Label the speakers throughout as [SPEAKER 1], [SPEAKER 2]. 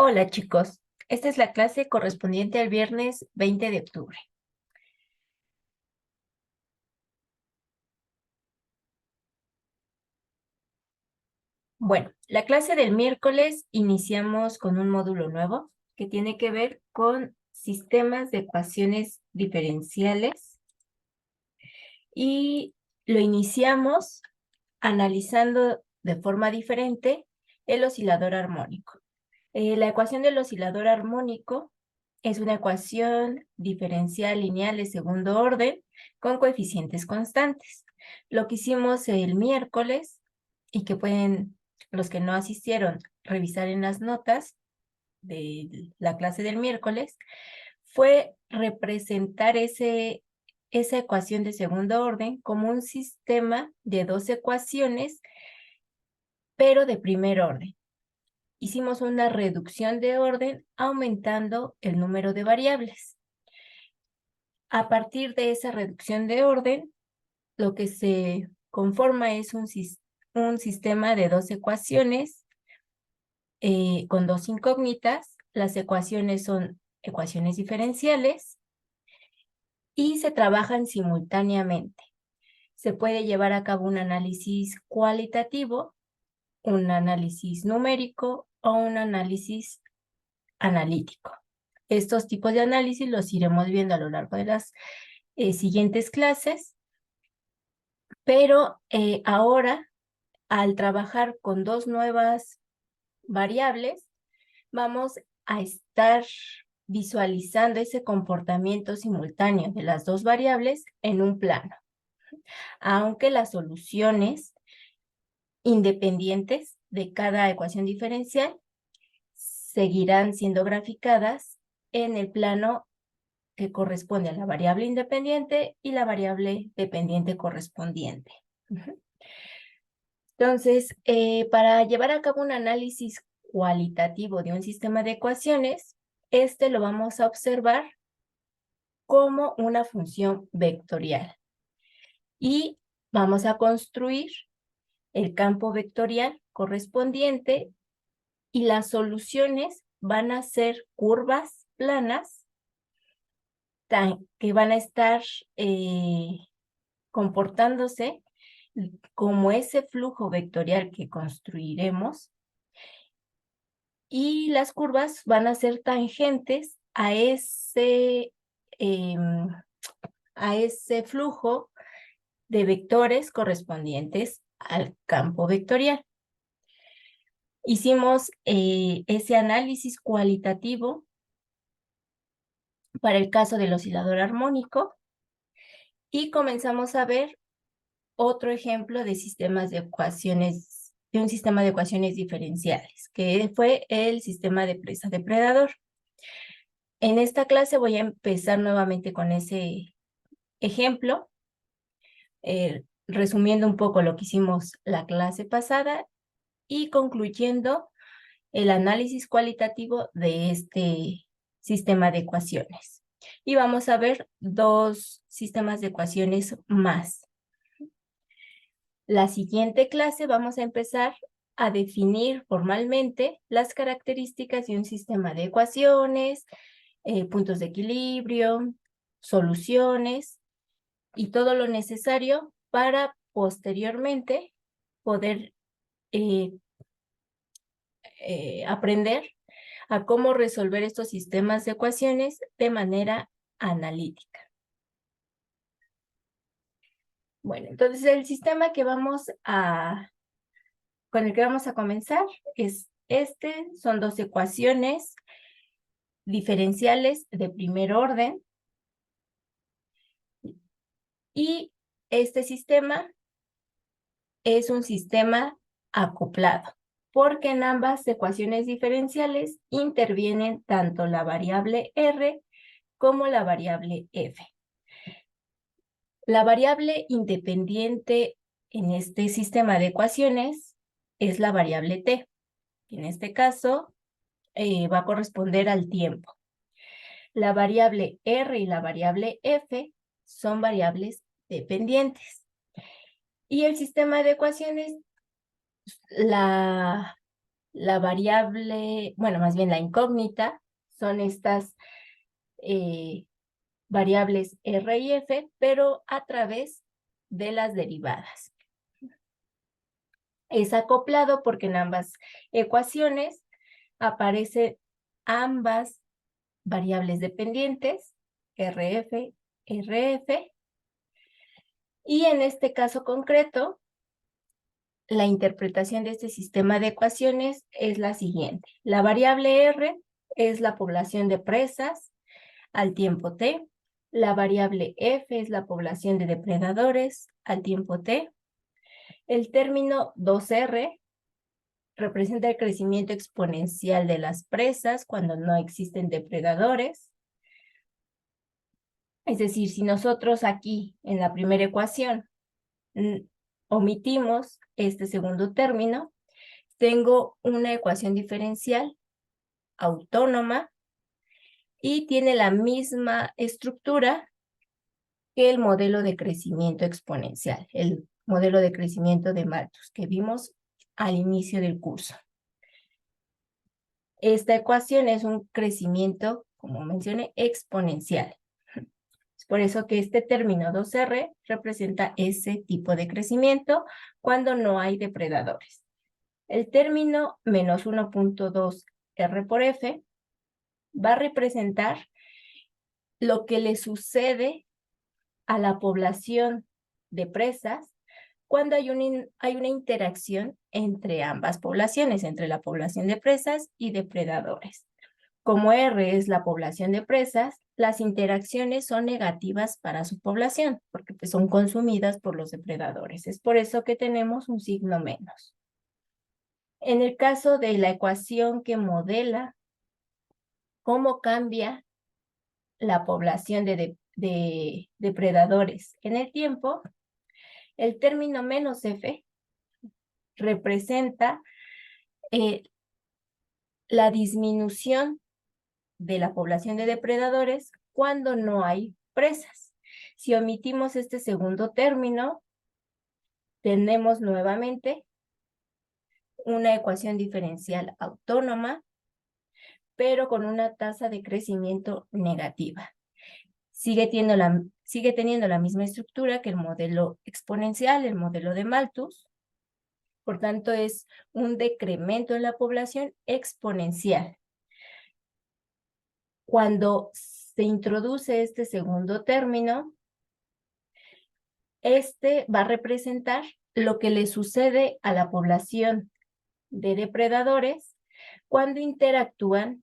[SPEAKER 1] Hola chicos, esta es la clase correspondiente al viernes 20 de octubre. Bueno, la clase del miércoles iniciamos con un módulo nuevo que tiene que ver con sistemas de ecuaciones diferenciales y lo iniciamos analizando de forma diferente el oscilador armónico. La ecuación del oscilador armónico es una ecuación diferencial lineal de segundo orden con coeficientes constantes. Lo que hicimos el miércoles y que pueden los que no asistieron revisar en las notas de la clase del miércoles fue representar esa ecuación de segundo orden como un sistema de dos ecuaciones, pero de primer orden. Hicimos una reducción de orden aumentando el número de variables. A partir de esa reducción de orden, lo que se conforma es un sistema de dos ecuaciones con dos incógnitas. Las ecuaciones son ecuaciones diferenciales y se trabajan simultáneamente. Se puede llevar a cabo un análisis cualitativo, un análisis numérico o un análisis analítico. Estos tipos de análisis los iremos viendo a lo largo de las siguientes clases, pero ahora, al trabajar con dos nuevas variables, vamos a estar visualizando ese comportamiento simultáneo de las dos variables en un plano, aunque las soluciones independientes de cada ecuación diferencial seguirán siendo graficadas en el plano que corresponde a la variable independiente y la variable dependiente correspondiente. Entonces, para llevar a cabo un análisis cualitativo de un sistema de ecuaciones, este lo vamos a observar como una función vectorial. Y vamos a construir el campo vectorial correspondiente y las soluciones van a ser curvas planas que van a estar comportándose como ese flujo vectorial que construiremos, y las curvas van a ser tangentes a ese flujo de vectores correspondientes al campo vectorial. Hicimos ese análisis cualitativo para el caso del oscilador armónico y comenzamos a ver otro ejemplo de sistemas de ecuaciones, de un sistema de ecuaciones diferenciales, que fue el sistema de presa-depredador. En esta clase voy a empezar nuevamente con ese ejemplo, resumiendo un poco lo que hicimos la clase pasada y concluyendo el análisis cualitativo de este sistema de ecuaciones. Y vamos a ver dos sistemas de ecuaciones más. La siguiente clase vamos a empezar a definir formalmente las características de un sistema de ecuaciones, puntos de equilibrio, soluciones y todo lo necesario para posteriormente poder aprender a cómo resolver estos sistemas de ecuaciones de manera analítica. Bueno, entonces el sistema con el que vamos a comenzar es son dos ecuaciones diferenciales de primer orden y este sistema es un sistema acoplado, porque en ambas ecuaciones diferenciales intervienen tanto la variable R como la variable F. La variable independiente en este sistema de ecuaciones es la variable t, que en este caso va a corresponder al tiempo. La variable R y la variable F son variables dependientes. Y el sistema de ecuaciones, la La variable, bueno, más bien la incógnita, son estas variables R y F, pero a través de las derivadas. Es acoplado porque en ambas ecuaciones aparecen ambas variables dependientes, RF, RF, y en este caso concreto, la interpretación de este sistema de ecuaciones es la siguiente. La variable R es la población de presas al tiempo t. La variable F es la población de depredadores al tiempo t. El término 2R representa el crecimiento exponencial de las presas cuando no existen depredadores. Es decir, si nosotros aquí en la primera ecuación omitimos este segundo término, tengo una ecuación diferencial autónoma y tiene la misma estructura que el modelo de crecimiento exponencial, el modelo de crecimiento de Malthus que vimos al inicio del curso. Esta ecuación es un crecimiento, como mencioné, exponencial. Es por eso que este término 2R representa ese tipo de crecimiento cuando no hay depredadores. El término menos 1.2 R por F va a representar lo que le sucede a la población de presas cuando hay una interacción entre ambas poblaciones, entre la población de presas y depredadores. Como R es la población de presas, las interacciones son negativas para su población, porque pues, son consumidas por los depredadores. Es por eso que tenemos un signo menos. En el caso de la ecuación que modela cómo cambia la población de depredadores en el tiempo, el término menos F representa la disminución de la población de depredadores cuando no hay presas. Si omitimos este segundo término, tenemos nuevamente una ecuación diferencial autónoma, pero con una tasa de crecimiento negativa. Sigue teniendo la misma estructura que el modelo exponencial, el modelo de Malthus. Por tanto, es un decremento en la población exponencial. Cuando se introduce este segundo término, este va a representar lo que le sucede a la población de depredadores cuando interactúan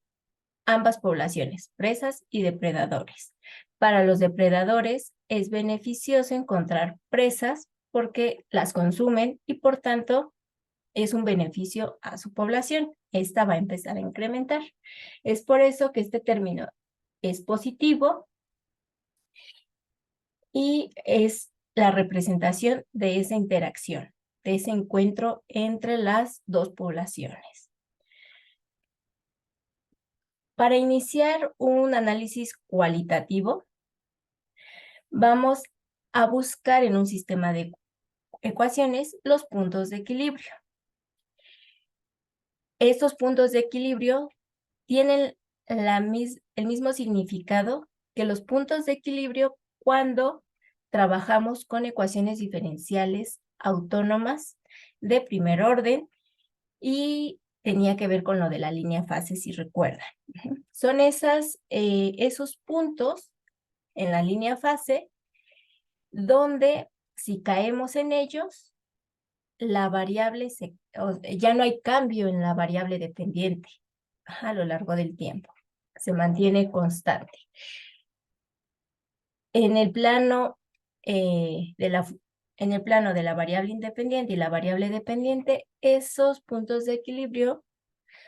[SPEAKER 1] ambas poblaciones, presas y depredadores. Para los depredadores es beneficioso encontrar presas porque las consumen y por tanto es un beneficio a su población. Esta va a empezar a incrementar. Es por eso que este término es positivo y es la representación de esa interacción, de ese encuentro entre las dos poblaciones. Para iniciar un análisis cualitativo, vamos a buscar en un sistema de ecuaciones los puntos de equilibrio. Estos puntos de equilibrio tienen el mismo significado que los puntos de equilibrio cuando trabajamos con ecuaciones diferenciales autónomas de primer orden y tenía que ver con lo de la línea fase, si recuerdan. Son esos puntos en la línea fase donde si caemos en ellos, la variable ya no hay cambio en la variable dependiente a lo largo del tiempo. Se mantiene constante. En el plano en el plano de la variable independiente y la variable dependiente, esos puntos de equilibrio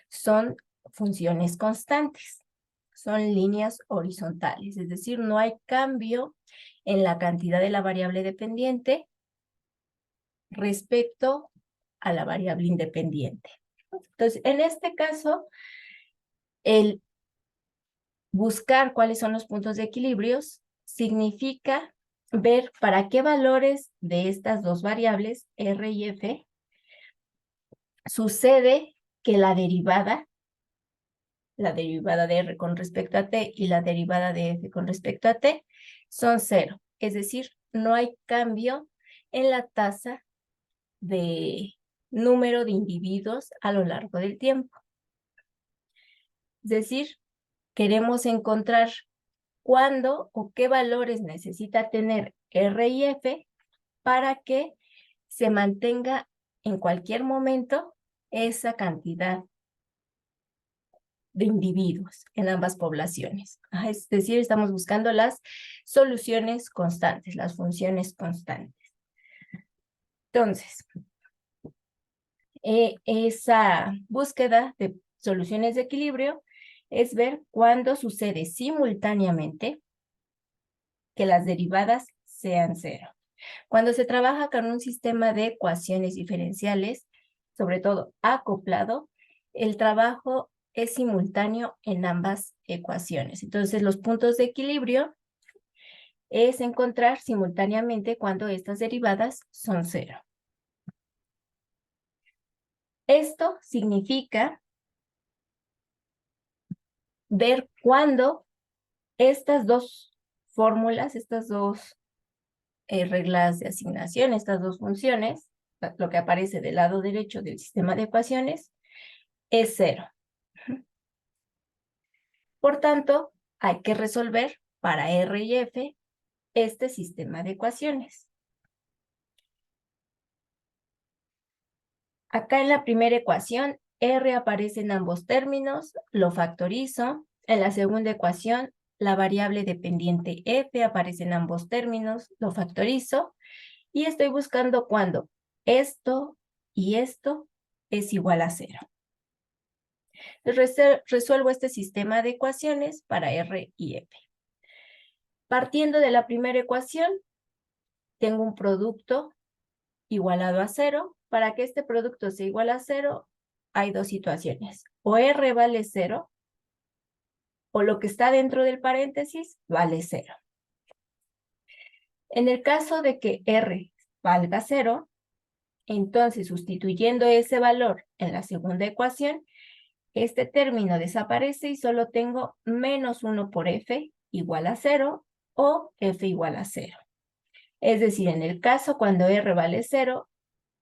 [SPEAKER 1] son funciones constantes, son líneas horizontales, es decir, no hay cambio en la cantidad de la variable dependiente respecto a la variable independiente. Entonces, en este caso, el buscar cuáles son los puntos de equilibrio significa ver para qué valores de estas dos variables, R y F, sucede que la derivada de R con respecto a T y la derivada de F con respecto a T son cero. Es decir, no hay cambio en la tasa de número de individuos a lo largo del tiempo. Es decir, queremos encontrar cuándo o qué valores necesita tener R y F para que se mantenga en cualquier momento esa cantidad de individuos en ambas poblaciones. Es decir, estamos buscando las soluciones constantes, las funciones constantes. Entonces, esa búsqueda de soluciones de equilibrio es ver cuándo sucede simultáneamente que las derivadas sean cero. Cuando se trabaja con un sistema de ecuaciones diferenciales, sobre todo acoplado, el trabajo es simultáneo en ambas ecuaciones. Entonces, los puntos de equilibrio es encontrar simultáneamente cuando estas derivadas son cero. Esto significa ver cuándo estas dos fórmulas, estas dos reglas de asignación, estas dos funciones, lo que aparece del lado derecho del sistema de ecuaciones, es cero. Por tanto, hay que resolver para R y F este sistema de ecuaciones. Acá en la primera ecuación, R aparece en ambos términos, lo factorizo. En la segunda ecuación, la variable dependiente F aparece en ambos términos, lo factorizo. Y estoy buscando cuando esto y esto es igual a cero. Resuelvo este sistema de ecuaciones para R y F. Partiendo de la primera ecuación, tengo un producto igualado a cero. Para que este producto sea igual a cero, hay dos situaciones. O R vale cero, o lo que está dentro del paréntesis vale cero. En el caso de que R valga cero, entonces sustituyendo ese valor en la segunda ecuación, este término desaparece y solo tengo menos 1 por F igual a 0 o F igual a 0. Es decir, en el caso cuando R vale 0,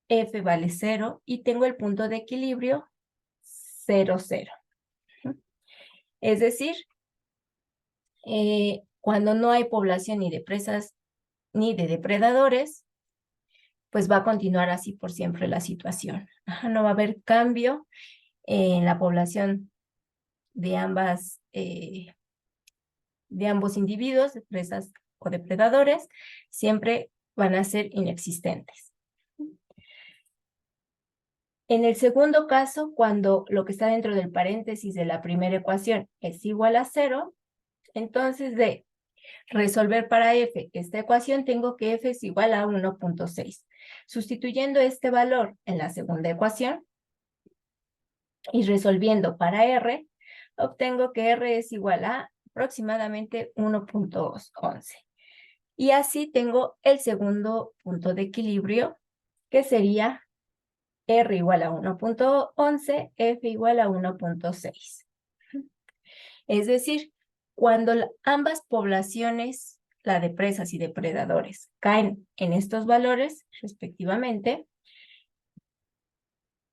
[SPEAKER 1] F vale 0 y tengo el punto de equilibrio 0, 0. Es decir, cuando no hay población ni de presas ni de depredadores, pues va a continuar así por siempre la situación. No va a haber cambio en la población de ambos individuos, de presas o depredadores, siempre van a ser inexistentes. En el segundo caso, cuando lo que está dentro del paréntesis de la primera ecuación es igual a 0, entonces de resolver para F esta ecuación, tengo que F es igual a 1.6. Sustituyendo este valor en la segunda ecuación y resolviendo para R, obtengo que R es igual a aproximadamente 1.11. Y así tengo el segundo punto de equilibrio, que sería R igual a 1.11, F igual a 1.6. Es decir, cuando ambas poblaciones, la de presas y depredadores, caen en estos valores, respectivamente,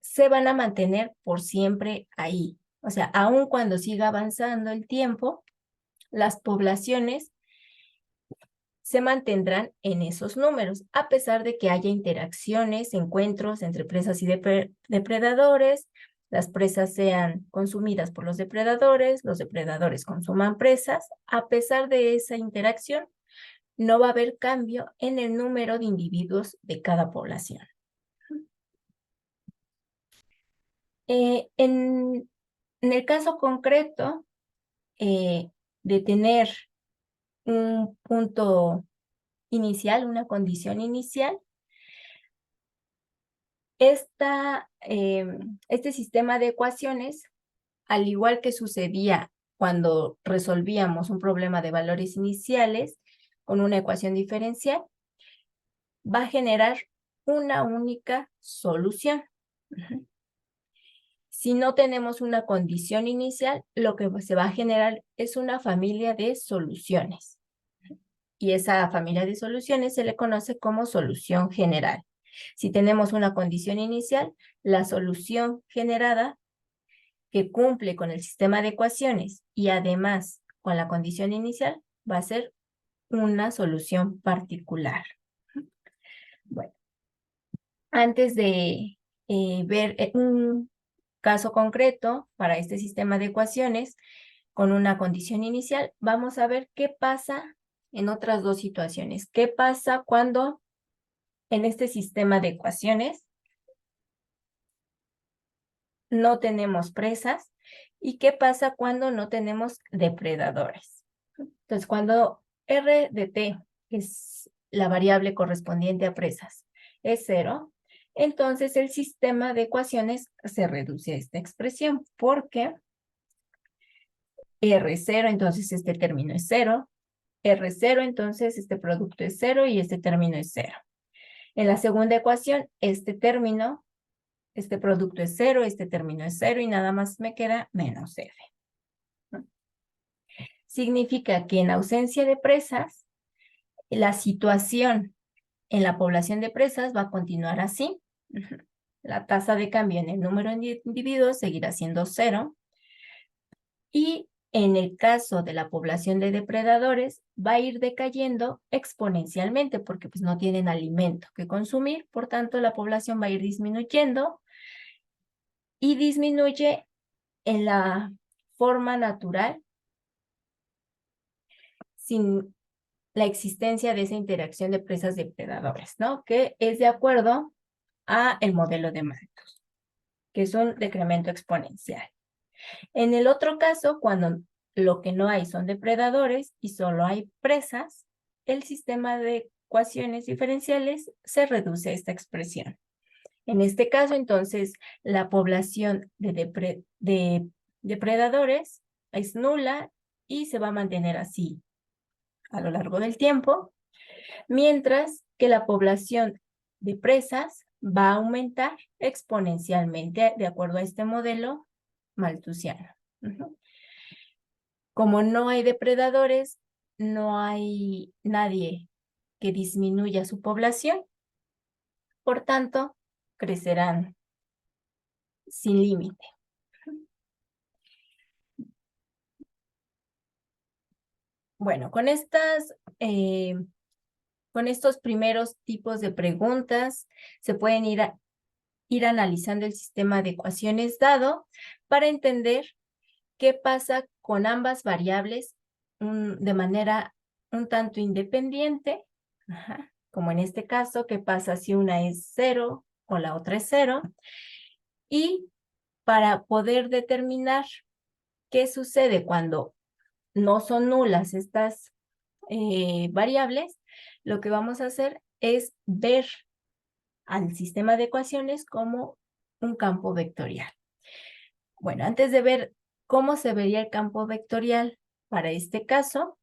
[SPEAKER 1] se van a mantener por siempre ahí. O sea, aun cuando siga avanzando el tiempo, las poblaciones se mantendrán en esos números, a pesar de que haya interacciones, encuentros entre presas y depredadores, las presas sean consumidas por los depredadores consuman presas, a pesar de esa interacción, no va a haber cambio en el número de individuos de cada población. En el caso concreto de tener un punto inicial, una condición inicial, este sistema de ecuaciones, al igual que sucedía cuando resolvíamos un problema de valores iniciales con una ecuación diferencial, va a generar una única solución. Si no tenemos una condición inicial, lo que se va a generar es una familia de soluciones. Y esa familia de soluciones se le conoce como solución general. Si tenemos una condición inicial, la solución generada que cumple con el sistema de ecuaciones y además con la condición inicial va a ser una solución particular. Bueno, antes de ver un caso concreto para este sistema de ecuaciones con una condición inicial, vamos a ver qué pasa en otras dos situaciones. ¿Qué pasa cuando en este sistema de ecuaciones no tenemos presas? ¿Y qué pasa cuando no tenemos depredadores? Entonces, cuando R de T, que es la variable correspondiente a presas, es 0, entonces el sistema de ecuaciones se reduce a esta expresión, porque R0, entonces este término es 0, R0, entonces este producto es 0 y este término es 0. En la segunda ecuación, este producto es 0, este término es 0 y nada más me queda menos F. Significa que en ausencia de presas, la situación en la población de presas va a continuar así. La tasa de cambio en el número de individuos seguirá siendo 0. Y en el caso de la población de depredadores, va a ir decayendo exponencialmente porque pues, no tienen alimento que consumir. Por tanto, la población va a ir disminuyendo y disminuye en la forma natural sin la existencia de esa interacción de presas-depredadores, ¿no? Que es de acuerdo a el modelo de Malthus, que es un decremento exponencial. En el otro caso, cuando lo que no hay son depredadores y solo hay presas, el sistema de ecuaciones diferenciales se reduce a esta expresión. En este caso, entonces, la población de depredadores es nula y se va a mantener así a lo largo del tiempo, mientras que la población de presas va a aumentar exponencialmente de acuerdo a este modelo malthusiano. Como no hay depredadores, no hay nadie que disminuya su población, por tanto, crecerán sin límite. Bueno, con estos primeros tipos de preguntas se pueden ir analizando el sistema de ecuaciones dado para entender qué pasa con ambas variables de manera un tanto independiente, como en este caso, qué pasa si una es 0 o la otra es 0, y para poder determinar qué sucede cuando no son nulas estas variables, lo que vamos a hacer es ver al sistema de ecuaciones como un campo vectorial. Bueno, antes de ver cómo se vería el campo vectorial para este caso,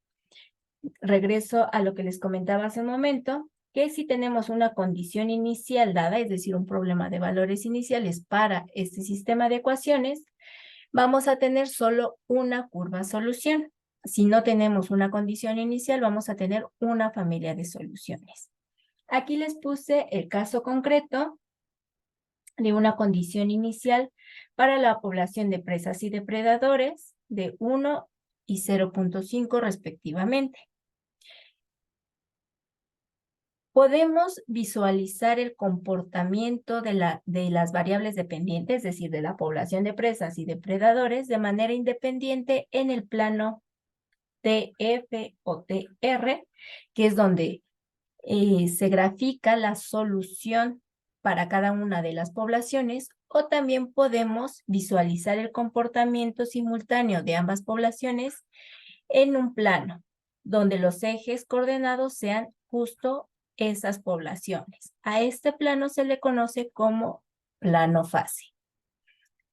[SPEAKER 1] regreso a lo que les comentaba hace un momento, que si tenemos una condición inicial dada, es decir, un problema de valores iniciales para este sistema de ecuaciones, vamos a tener solo una curva solución. Si no tenemos una condición inicial, vamos a tener una familia de soluciones. Aquí les puse el caso concreto de una condición inicial para la población de presas y depredadores de 1 y 0.5 respectivamente. Podemos visualizar el comportamiento de las variables dependientes, es decir, de la población de presas y depredadores, de manera independiente en el plano TF o TR, que es donde se grafica la solución para cada una de las poblaciones, o también podemos visualizar el comportamiento simultáneo de ambas poblaciones en un plano, donde los ejes coordenados sean justo esas poblaciones. A este plano se le conoce como plano fase.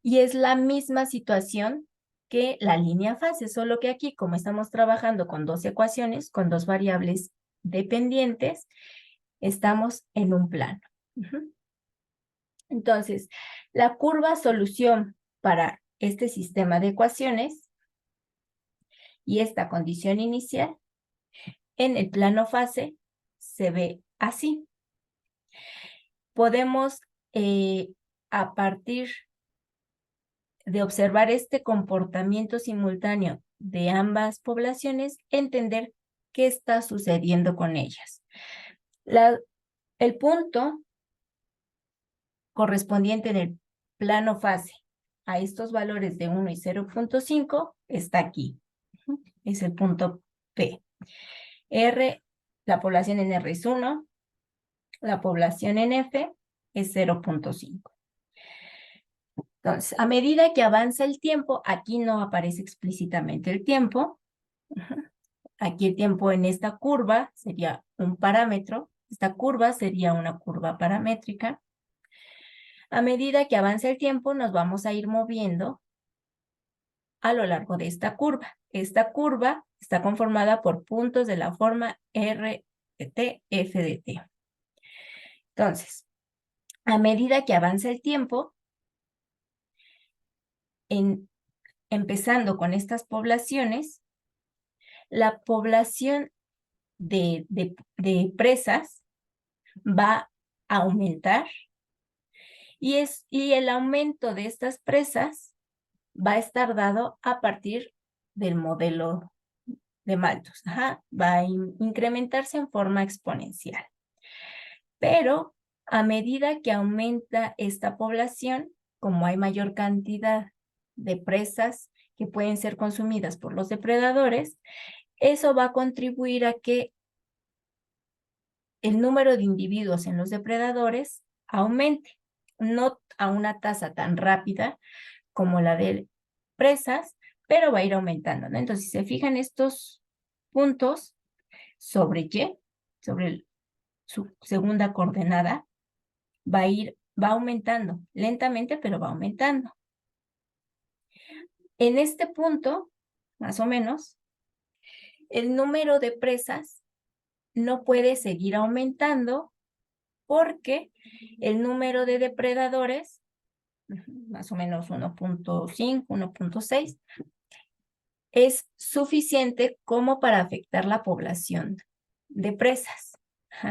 [SPEAKER 1] Y es la misma situación que la línea fase, solo que aquí, como estamos trabajando con dos ecuaciones, con dos variables dependientes, estamos en un plano. Entonces, la curva solución para este sistema de ecuaciones y esta condición inicial en el plano fase se ve así. Podemos, a partir de observar este comportamiento simultáneo de ambas poblaciones, entender qué está sucediendo con ellas. El punto correspondiente en el plano fase a estos valores de 1 y 0.5 está aquí. Es el punto P. R, la población en R es 1, la población en F es 0.5. Entonces, a medida que avanza el tiempo, aquí no aparece explícitamente el tiempo. Aquí el tiempo en esta curva sería un parámetro. Esta curva sería una curva paramétrica. A medida que avanza el tiempo, nos vamos a ir moviendo a lo largo de esta curva. Esta curva está conformada por puntos de la forma R de T, F de T. Entonces, a medida que avanza el tiempo, empezando con estas poblaciones, la población de presas va a aumentar y el aumento de estas presas va a estar dado a partir del modelo de Malthus. Va a incrementarse en forma exponencial. Pero a medida que aumenta esta población, como hay mayor cantidad de presas que pueden ser consumidas por los depredadores, eso va a contribuir a que el número de individuos en los depredadores aumente, no a una tasa tan rápida como la de presas, pero va a ir aumentando, ¿no? Entonces, si se fijan estos puntos sobre Y, sobre su segunda coordenada, va aumentando, lentamente, pero va aumentando. En este punto, más o menos, el número de presas no puede seguir aumentando porque el número de depredadores, más o menos 1.5, 1.6, es suficiente como para afectar la población de presas.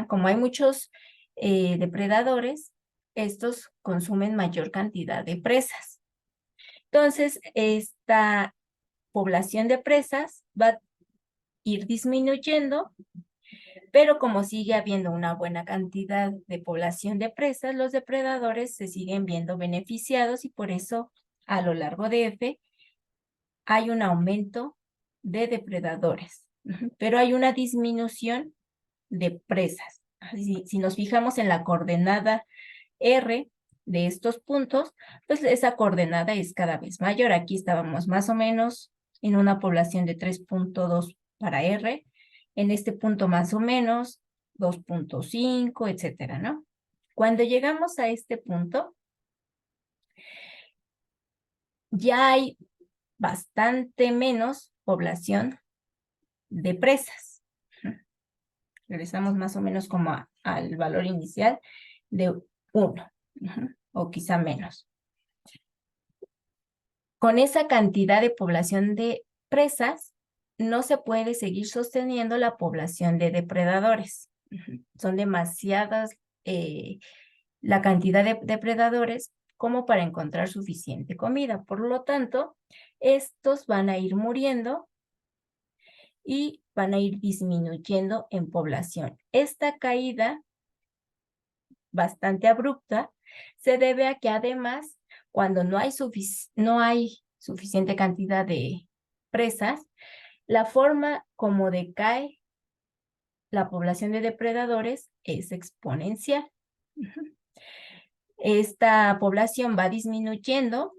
[SPEAKER 1] Como hay muchos depredadores, estos consumen mayor cantidad de presas. Entonces, esta población de presas va a ir disminuyendo, pero como sigue habiendo una buena cantidad de población de presas, los depredadores se siguen viendo beneficiados y por eso a lo largo de F hay un aumento de depredadores, pero hay una disminución de presas. Si nos fijamos en la coordenada R de estos puntos, pues esa coordenada es cada vez mayor. Aquí estábamos más o menos en una población de 3.2 para R, en este punto más o menos 2.5, etcétera, ¿no? Cuando llegamos a este punto, ya hay bastante menos población de presas. Regresamos más o menos como al valor inicial de 1, o quizá menos. Con esa cantidad de población de presas, no se puede seguir sosteniendo la población de depredadores. Son demasiadas la cantidad de depredadores como para encontrar suficiente comida. Por lo tanto, estos van a ir muriendo y van a ir disminuyendo en población. Esta caída bastante abrupta se debe a que además, cuando no hay suficiente cantidad de presas, la forma como decae la población de depredadores es exponencial. Esta población va disminuyendo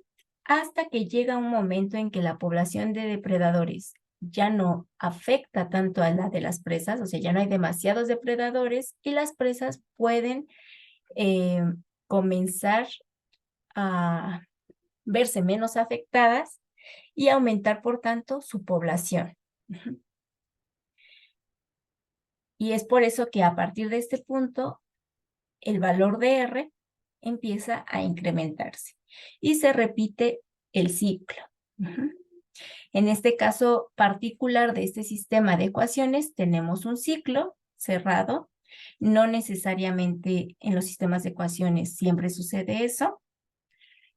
[SPEAKER 1] hasta que llega un momento en que la población de depredadores ya no afecta tanto a la de las presas, o sea, ya no hay demasiados depredadores y las presas pueden comenzar a verse menos afectadas y aumentar, por tanto, su población. Y es por eso que a partir de este punto, el valor de R empieza a incrementarse. Y se repite el ciclo. En este caso particular de este sistema de ecuaciones, tenemos un ciclo cerrado. No necesariamente en los sistemas de ecuaciones siempre sucede eso,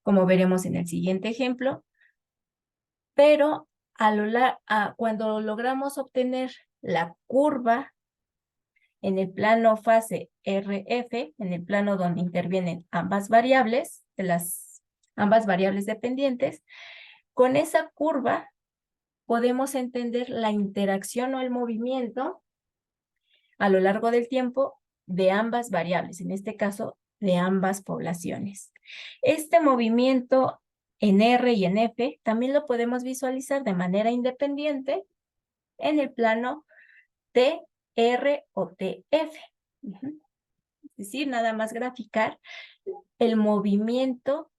[SPEAKER 1] como veremos en el siguiente ejemplo, pero cuando logramos obtener la curva en el plano fase RF, en el plano donde intervienen ambas variables, ambas variables dependientes, con esa curva podemos entender la interacción o el movimiento a lo largo del tiempo de ambas variables, en este caso de ambas poblaciones. Este movimiento en R y en F también lo podemos visualizar de manera independiente en el plano T, R o TF. Es decir, nada más graficar el movimiento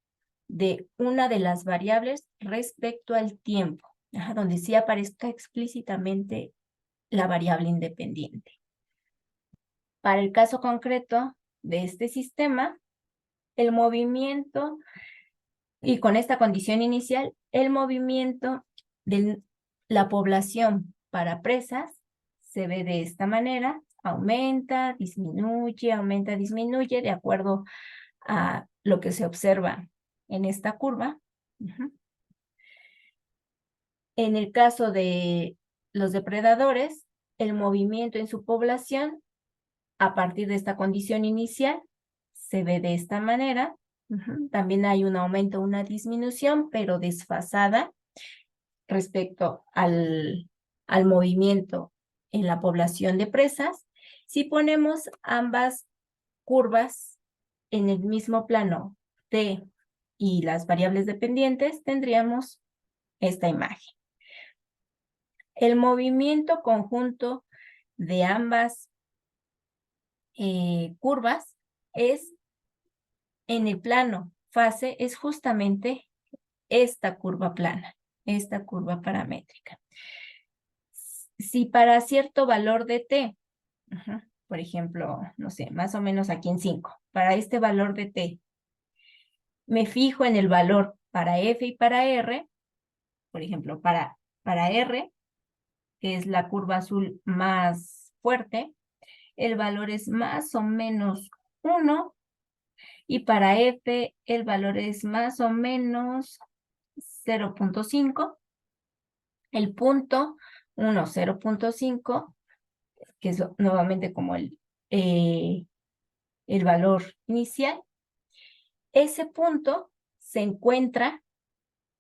[SPEAKER 1] de una de las variables respecto al tiempo, donde sí aparezca explícitamente la variable independiente. Para el caso concreto de este sistema, el movimiento, y con esta condición inicial, el movimiento de la población para presas se ve de esta manera: aumenta, disminuye, de acuerdo a lo que se observa en esta curva. En el caso de los depredadores, el movimiento en su población a partir de esta condición inicial se ve de esta manera. También hay un aumento, una disminución, pero desfasada respecto al movimiento en la población de presas. Si ponemos ambas curvas en el mismo plano T y las variables dependientes, tendríamos esta imagen. El movimiento conjunto de ambas curvas es en el plano fase, es justamente esta curva plana, esta curva paramétrica. Si para cierto valor de t, por ejemplo, no sé, más o menos aquí en 5, para este valor de t, me fijo en el valor para f y para r, por ejemplo, para r, que es la curva azul más fuerte, el valor es más o menos 1, y para F el valor es más o menos 0.5. El punto 1, 0.5, que es nuevamente como el valor inicial. Ese punto se encuentra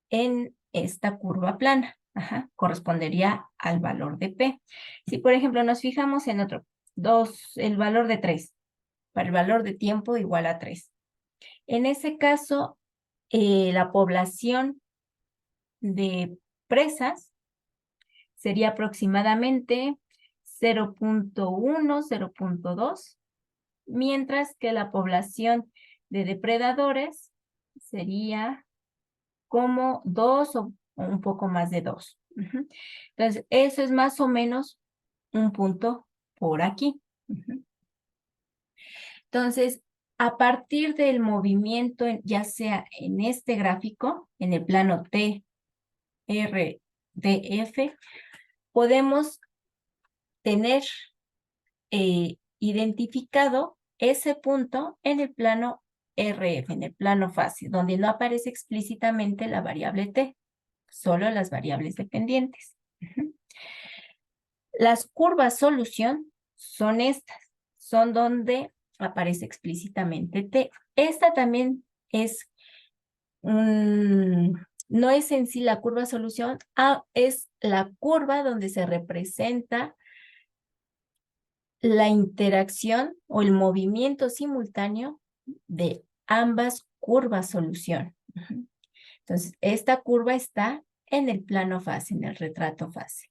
[SPEAKER 1] en esta curva plana. Correspondería al valor de P. Si, por ejemplo, nos fijamos en otro, el valor de 3, para el valor de tiempo igual a 3. En ese caso, la población de presas sería aproximadamente 0.1, 0.2, mientras que la población de depredadores sería como 2 o un poco más de 2. Entonces, eso es más o menos un punto por aquí. Entonces, a partir del movimiento, ya sea en este gráfico, en el plano T, R, D, F, podemos tener identificado ese punto en el plano RF, en el plano fase, donde no aparece explícitamente la variable T, solo las variables dependientes. Las curvas solución son estas, son donde aparece explícitamente T. Esta también es no es en sí la curva solución, es la curva donde se representa la interacción o el movimiento simultáneo de ambas curvas solución. Entonces, esta curva está en el plano fase, en el retrato fase.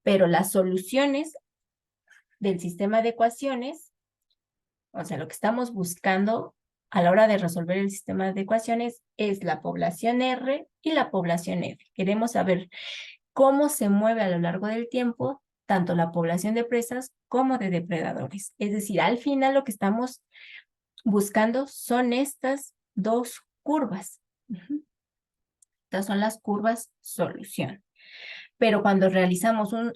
[SPEAKER 1] Pero las soluciones del sistema de ecuaciones, o sea, lo que estamos buscando a la hora de resolver el sistema de ecuaciones es la población R y la población F. Queremos saber cómo se mueve a lo largo del tiempo tanto la población de presas como de depredadores. Es decir, al final lo que estamos buscando son estas dos curvas. Estas son las curvas solución. Pero cuando realizamos un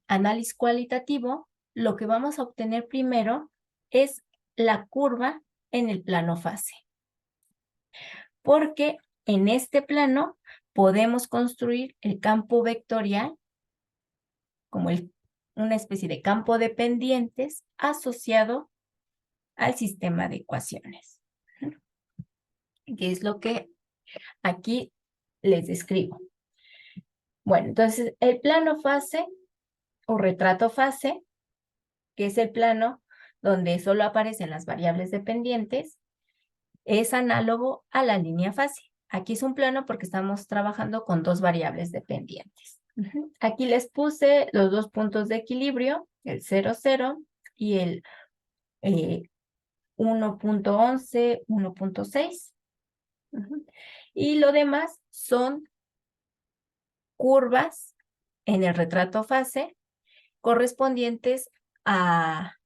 [SPEAKER 1] análisis cualitativo, lo que vamos a obtener primero es la curva en el plano fase. Porque en este plano podemos construir el campo vectorial como una especie de campo de pendientes asociado al sistema de ecuaciones, que es lo que aquí les describo. Bueno, entonces el plano fase o retrato fase, que es el plano donde solo aparecen las variables dependientes, es análogo a la línea fase. Aquí es un plano porque estamos trabajando con dos variables dependientes. Aquí les puse los dos puntos de equilibrio, el 0, 0 y el 1.11, 1.6. Y lo demás son curvas en el retrato fase correspondientes a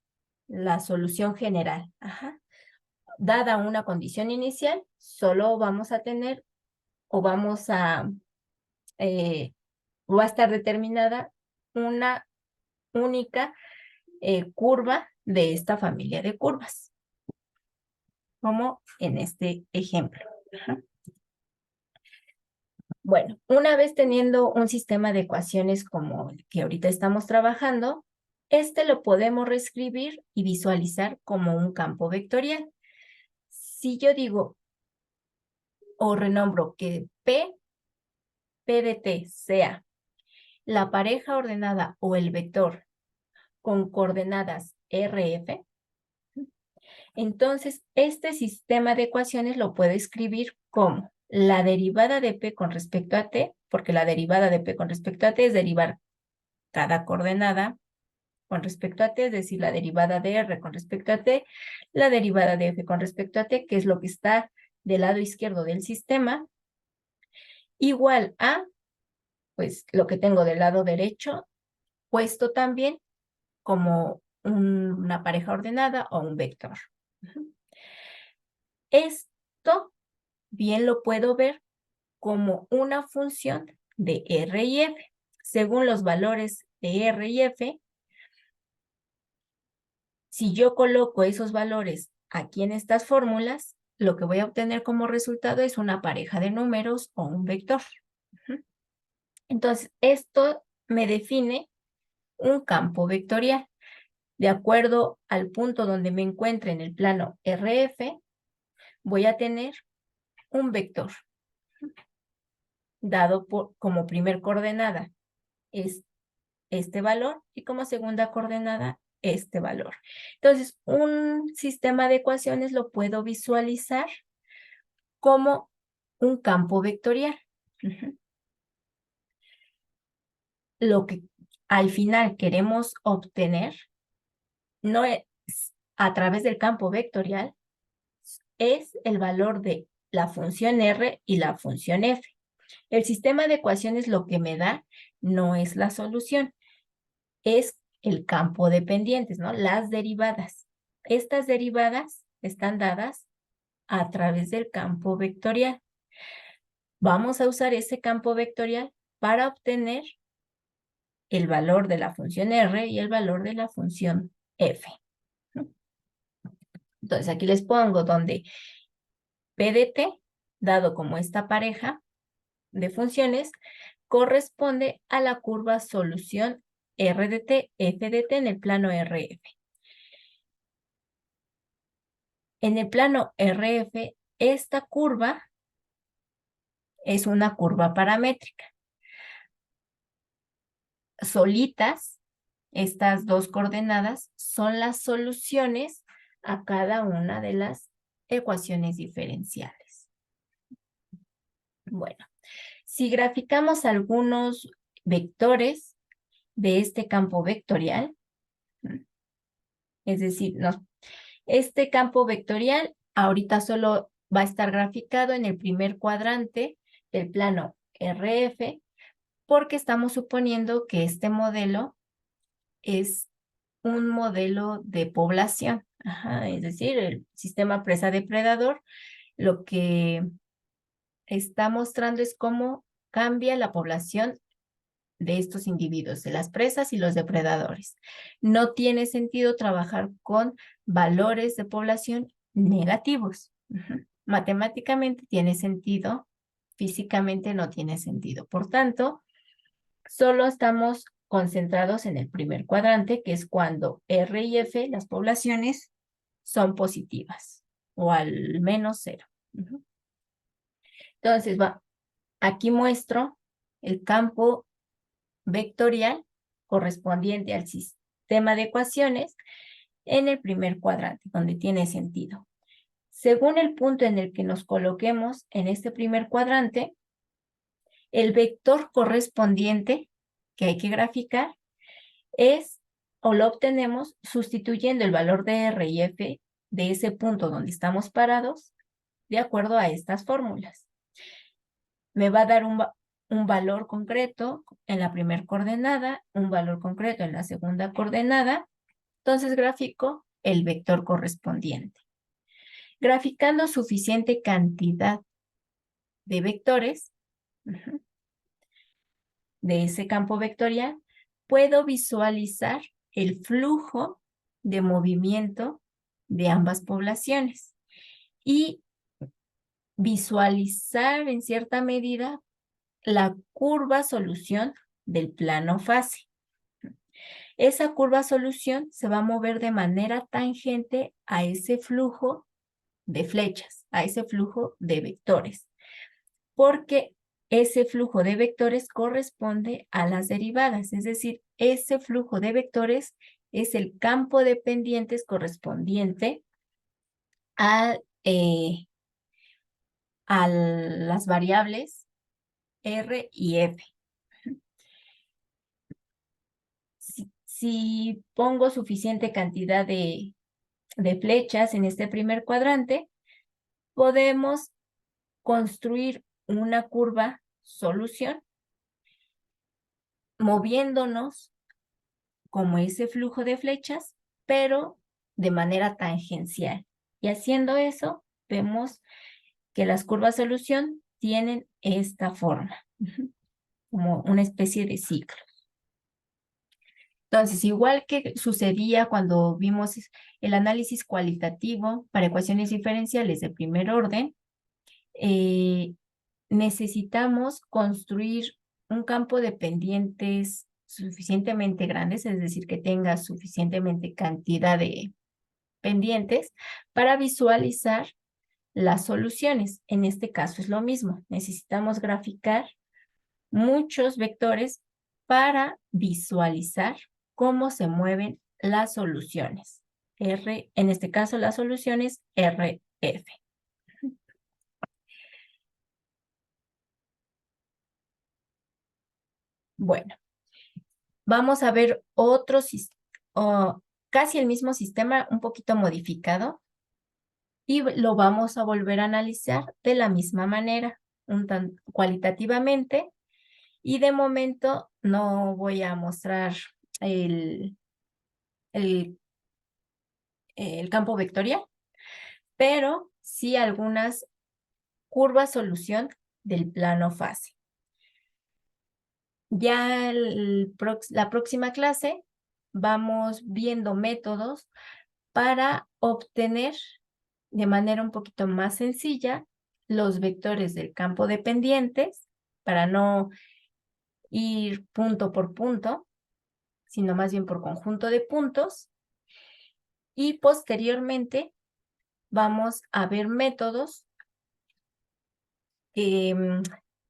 [SPEAKER 1] la solución general. Dada una condición inicial, solo vamos a tener o va a estar determinada una única curva de esta familia de curvas, como en este ejemplo. Bueno, una vez teniendo un sistema de ecuaciones como el que ahorita estamos trabajando, este lo podemos reescribir y visualizar como un campo vectorial. Si yo digo o renombro que P de T sea la pareja ordenada o el vector con coordenadas RF, entonces este sistema de ecuaciones lo puedo escribir como la derivada de P con respecto a T, porque la derivada de P con respecto a T es derivar cada coordenada con respecto a T, es decir, la derivada de R con respecto a T, la derivada de F con respecto a T, que es lo que está del lado izquierdo del sistema, igual a, pues, lo que tengo del lado derecho, puesto también como una pareja ordenada o un vector. Esto bien lo puedo ver como una función de R y F. Según los valores de R y F, si yo coloco esos valores aquí en estas fórmulas, lo que voy a obtener como resultado es una pareja de números o un vector. Entonces, esto me define un campo vectorial. De acuerdo al punto donde me encuentre en el plano RF, voy a tener un vector dado como primer coordenada es este valor y como segunda coordenada este valor. Entonces, un sistema de ecuaciones lo puedo visualizar como un campo vectorial. Lo que al final queremos obtener no es a través del campo vectorial, es el valor de la función R y la función F. El sistema de ecuaciones lo que me da no es la solución, es el campo de pendientes, ¿no? Las derivadas. Estas derivadas están dadas a través del campo vectorial. Vamos a usar ese campo vectorial para obtener el valor de la función R y el valor de la función F. Entonces, aquí les pongo donde P de T, dado como esta pareja de funciones, corresponde a la curva solución R de T, F de T en el plano RF. En el plano RF, esta curva es una curva paramétrica. Solitas, estas dos coordenadas son las soluciones a cada una de las ecuaciones diferenciales. Bueno, si graficamos algunos vectores de este campo vectorial, es decir, este campo vectorial ahorita solo va a estar graficado en el primer cuadrante del plano RF, porque estamos suponiendo que este modelo es un modelo de población. Es decir, el sistema presa-depredador, lo que está mostrando es cómo cambia la población de estos individuos, de las presas y los depredadores. No tiene sentido trabajar con valores de población negativos. Matemáticamente tiene sentido, físicamente no tiene sentido. Por tanto, solo estamos concentrados en el primer cuadrante, que es cuando R y F, las poblaciones, son positivas o al menos cero. Entonces, aquí muestro el campo vectorial correspondiente al sistema de ecuaciones en el primer cuadrante, donde tiene sentido. Según el punto en el que nos coloquemos en este primer cuadrante, el vector correspondiente que hay que graficar es o lo obtenemos sustituyendo el valor de R y F de ese punto donde estamos parados de acuerdo a estas fórmulas. Me va a dar un valor concreto en la primera coordenada, un valor concreto en la segunda coordenada. Entonces grafico el vector correspondiente. Graficando suficiente cantidad de vectores de ese campo vectorial, puedo visualizar el flujo de movimiento de ambas poblaciones y visualizar en cierta medida la curva solución del plano fase. Esa curva solución se va a mover de manera tangente a ese flujo de flechas, a ese flujo de vectores, porque ese flujo de vectores corresponde a las derivadas, es decir, ese flujo de vectores es el campo de pendientes correspondiente a las variables R y F. Si pongo suficiente cantidad de flechas en este primer cuadrante, podemos construir una curva solución moviéndonos como ese flujo de flechas, pero de manera tangencial. Y haciendo eso, vemos que las curvas solución tienen esta forma, como una especie de ciclo. Entonces, igual que sucedía cuando vimos el análisis cualitativo para ecuaciones diferenciales de primer orden, necesitamos construir un campo de pendientes suficientemente grandes, es decir, que tenga suficientemente cantidad de pendientes para visualizar las soluciones. En este caso es lo mismo, necesitamos graficar muchos vectores para visualizar cómo se mueven las soluciones. En este caso, las soluciones RF. Bueno, vamos a ver otro casi el mismo sistema, un poquito modificado, y lo vamos a volver a analizar de la misma manera, cualitativamente, y de momento no voy a mostrar el campo vectorial, pero sí algunas curvas solución del plano fase. Ya la próxima clase vamos viendo métodos para obtener de manera un poquito más sencilla los vectores del campo de pendientes para no ir punto por punto, sino más bien por conjunto de puntos. Y posteriormente vamos a ver métodos que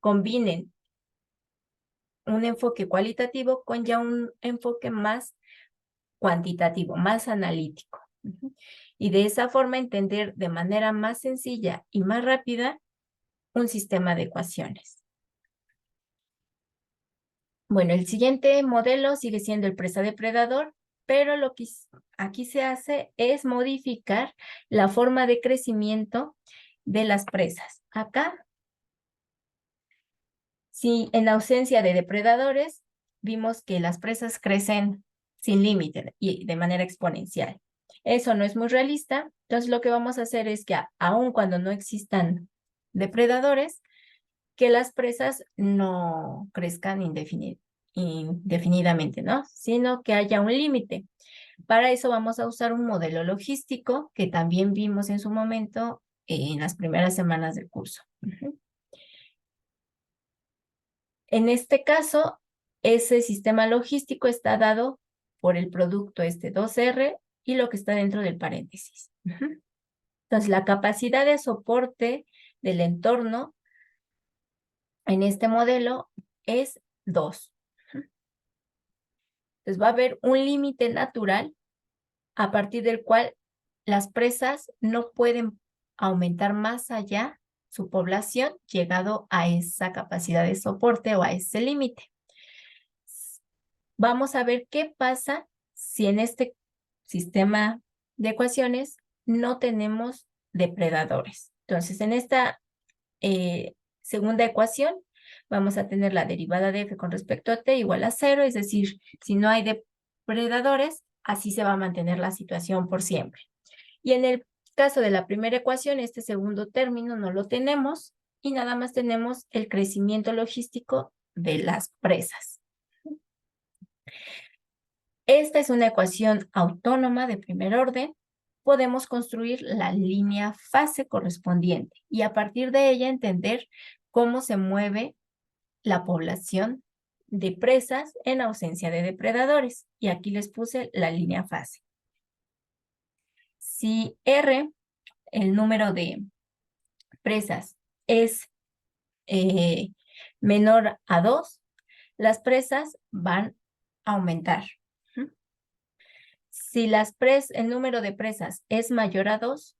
[SPEAKER 1] combinen un enfoque cualitativo con ya un enfoque más cuantitativo, más analítico. Y de esa forma entender de manera más sencilla y más rápida un sistema de ecuaciones. Bueno, el siguiente modelo sigue siendo el presa-depredador, pero lo que aquí se hace es modificar la forma de crecimiento de las presas. Acá, si en ausencia de depredadores, vimos que las presas crecen sin límite y de manera exponencial. Eso no es muy realista, entonces lo que vamos a hacer es que aun cuando no existan depredadores, que las presas no crezcan indefinidamente, ¿no? Sino que haya un límite. Para eso vamos a usar un modelo logístico que también vimos en su momento en las primeras semanas del curso. En este caso, ese sistema logístico está dado por el producto 2R y lo que está dentro del paréntesis. Entonces, la capacidad de soporte del entorno en este modelo es 2. Entonces, va a haber un límite natural a partir del cual las presas no pueden aumentar más allá su población llegado a esa capacidad de soporte o a ese límite. Vamos a ver qué pasa si en este sistema de ecuaciones no tenemos depredadores. Entonces, en esta segunda ecuación vamos a tener la derivada de f con respecto a t igual a 0, es decir, si no hay depredadores, así se va a mantener la situación por siempre. Y en el caso de la primera ecuación, este segundo término no lo tenemos y nada más tenemos el crecimiento logístico de las presas. Esta es una ecuación autónoma de primer orden. Podemos construir la línea fase correspondiente y a partir de ella entender cómo se mueve la población de presas en ausencia de depredadores. Y aquí les puse la línea fase. Si R, el número de presas, es menor a 2, las presas van a aumentar. Si el número de presas es mayor a 2,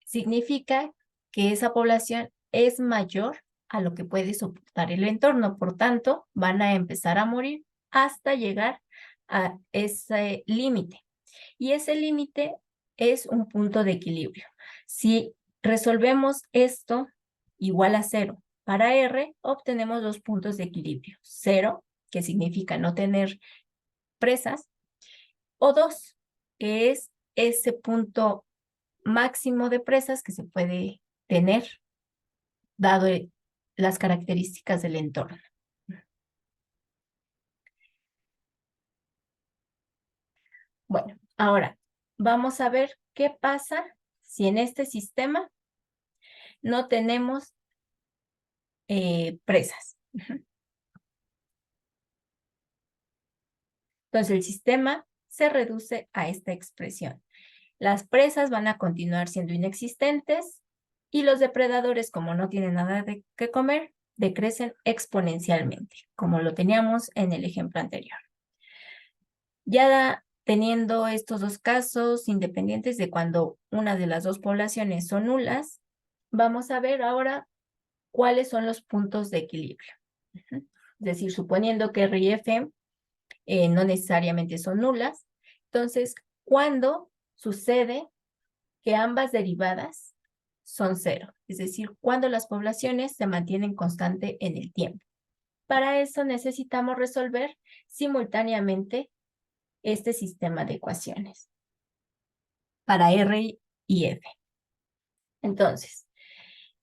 [SPEAKER 1] significa que esa población es mayor a lo que puede soportar el entorno. Por tanto, van a empezar a morir hasta llegar a ese límite. Y ese límite es un punto de equilibrio. Si resolvemos esto igual a 0 para R, obtenemos 2 puntos de equilibrio. 0, que significa no tener presas, o 2, que es ese punto máximo de presas que se puede tener dado las características del entorno. Bueno, ahora vamos a ver qué pasa si en este sistema no tenemos presas. Entonces el sistema se reduce a esta expresión. Las presas van a continuar siendo inexistentes y los depredadores, como no tienen nada que comer, decrecen exponencialmente, como lo teníamos en el ejemplo anterior. Ya teniendo estos dos casos independientes de cuando una de las dos poblaciones son nulas, vamos a ver ahora cuáles son los puntos de equilibrio. Es decir, suponiendo que R y F no necesariamente son nulas, entonces, ¿cuándo sucede que ambas derivadas son 0? Es decir, cuando las poblaciones se mantienen constante en el tiempo. Para eso necesitamos resolver simultáneamente este sistema de ecuaciones para R y F. Entonces,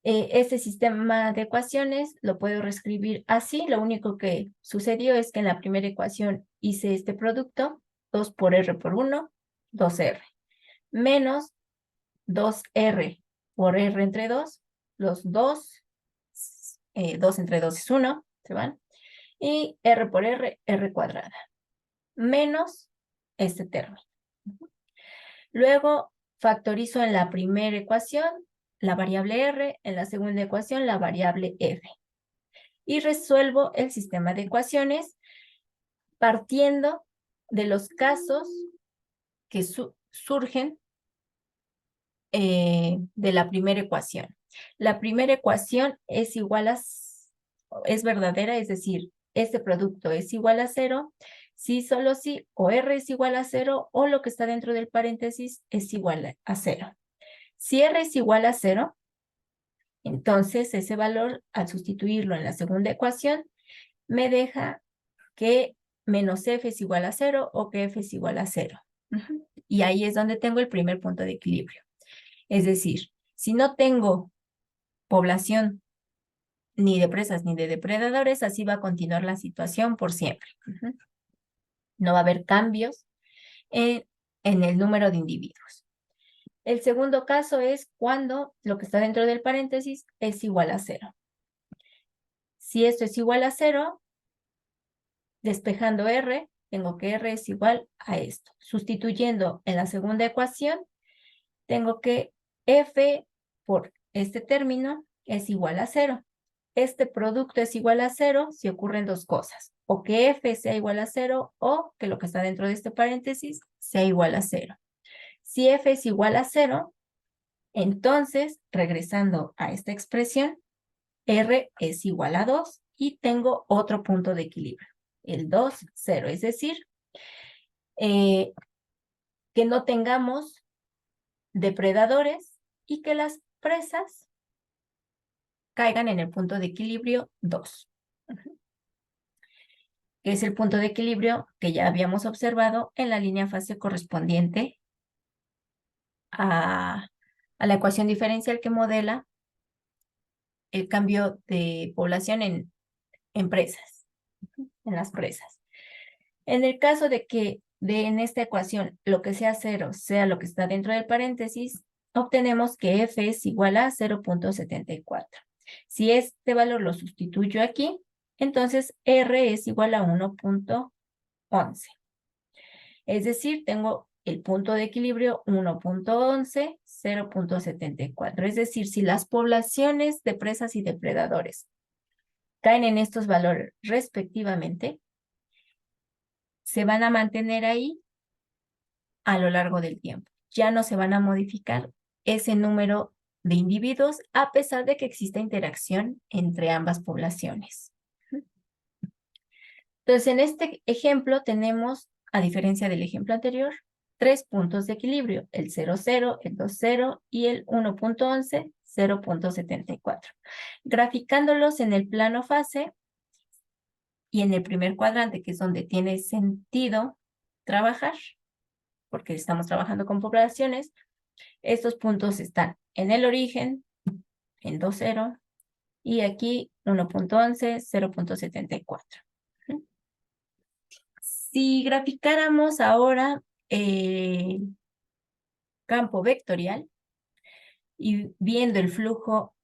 [SPEAKER 1] este sistema de ecuaciones lo puedo reescribir así. Lo único que sucedió es que en la primera ecuación hice este producto, 2 por R por 1, 2R, menos 2R por R entre 2, los 2, 2 entre 2 es 1, ¿se van? Y R por R, R cuadrada, menos este término. Luego factorizo en la primera ecuación la variable R, en la segunda ecuación la variable F. Y resuelvo el sistema de ecuaciones partiendo de los casos que surgen de la primera ecuación. La primera ecuación es verdadera, es decir, este producto es igual a 0, si solo si o R es igual a 0 o lo que está dentro del paréntesis es igual a 0. Si R es igual a 0, entonces ese valor, al sustituirlo en la segunda ecuación, me deja que menos F es igual a 0 o que F es igual a 0. Y ahí es donde tengo el primer punto de equilibrio. Es decir, si no tengo población ni de presas ni de depredadores, así va a continuar la situación por siempre. No va a haber cambios en el número de individuos. El segundo caso es cuando lo que está dentro del paréntesis es igual a 0. Si esto es igual a 0, despejando R, tengo que R es igual a esto. Sustituyendo en la segunda ecuación, tengo que F por este término es igual a 0. Este producto es igual a 0 si ocurren dos cosas. O que F sea igual a 0 o que lo que está dentro de este paréntesis sea igual a 0. Si F es igual a 0, entonces, regresando a esta expresión, R es igual a 2 y tengo otro punto de equilibrio, el 2, 0. Es decir, que no tengamos depredadores y que las presas caigan en el punto de equilibrio 2. Que es el punto de equilibrio que ya habíamos observado en la línea fase correspondiente a la ecuación diferencial que modela el cambio de población en presas, en las presas. En el caso de que en esta ecuación lo que sea 0 sea lo que está dentro del paréntesis, obtenemos que F es igual a 0.74. Si este valor lo sustituyo aquí, entonces R es igual a 1.11. Es decir, tengo el punto de equilibrio 1.11, 0.74. Es decir, si las poblaciones de presas y depredadores caen en estos valores respectivamente, se van a mantener ahí a lo largo del tiempo. Ya no se van a modificar ese número de individuos a pesar de que exista interacción entre ambas poblaciones. Entonces, en este ejemplo tenemos, a diferencia del ejemplo anterior, 3 puntos de equilibrio, el 0,0, el 2,0 y el 1.11, 0.74. Graficándolos en el plano fase y en el primer cuadrante, que es donde tiene sentido trabajar, porque estamos trabajando con poblaciones, estos puntos están en el origen, en 2,0, y aquí 1.11, 0.74. Si graficáramos ahora el campo vectorial y viendo el flujo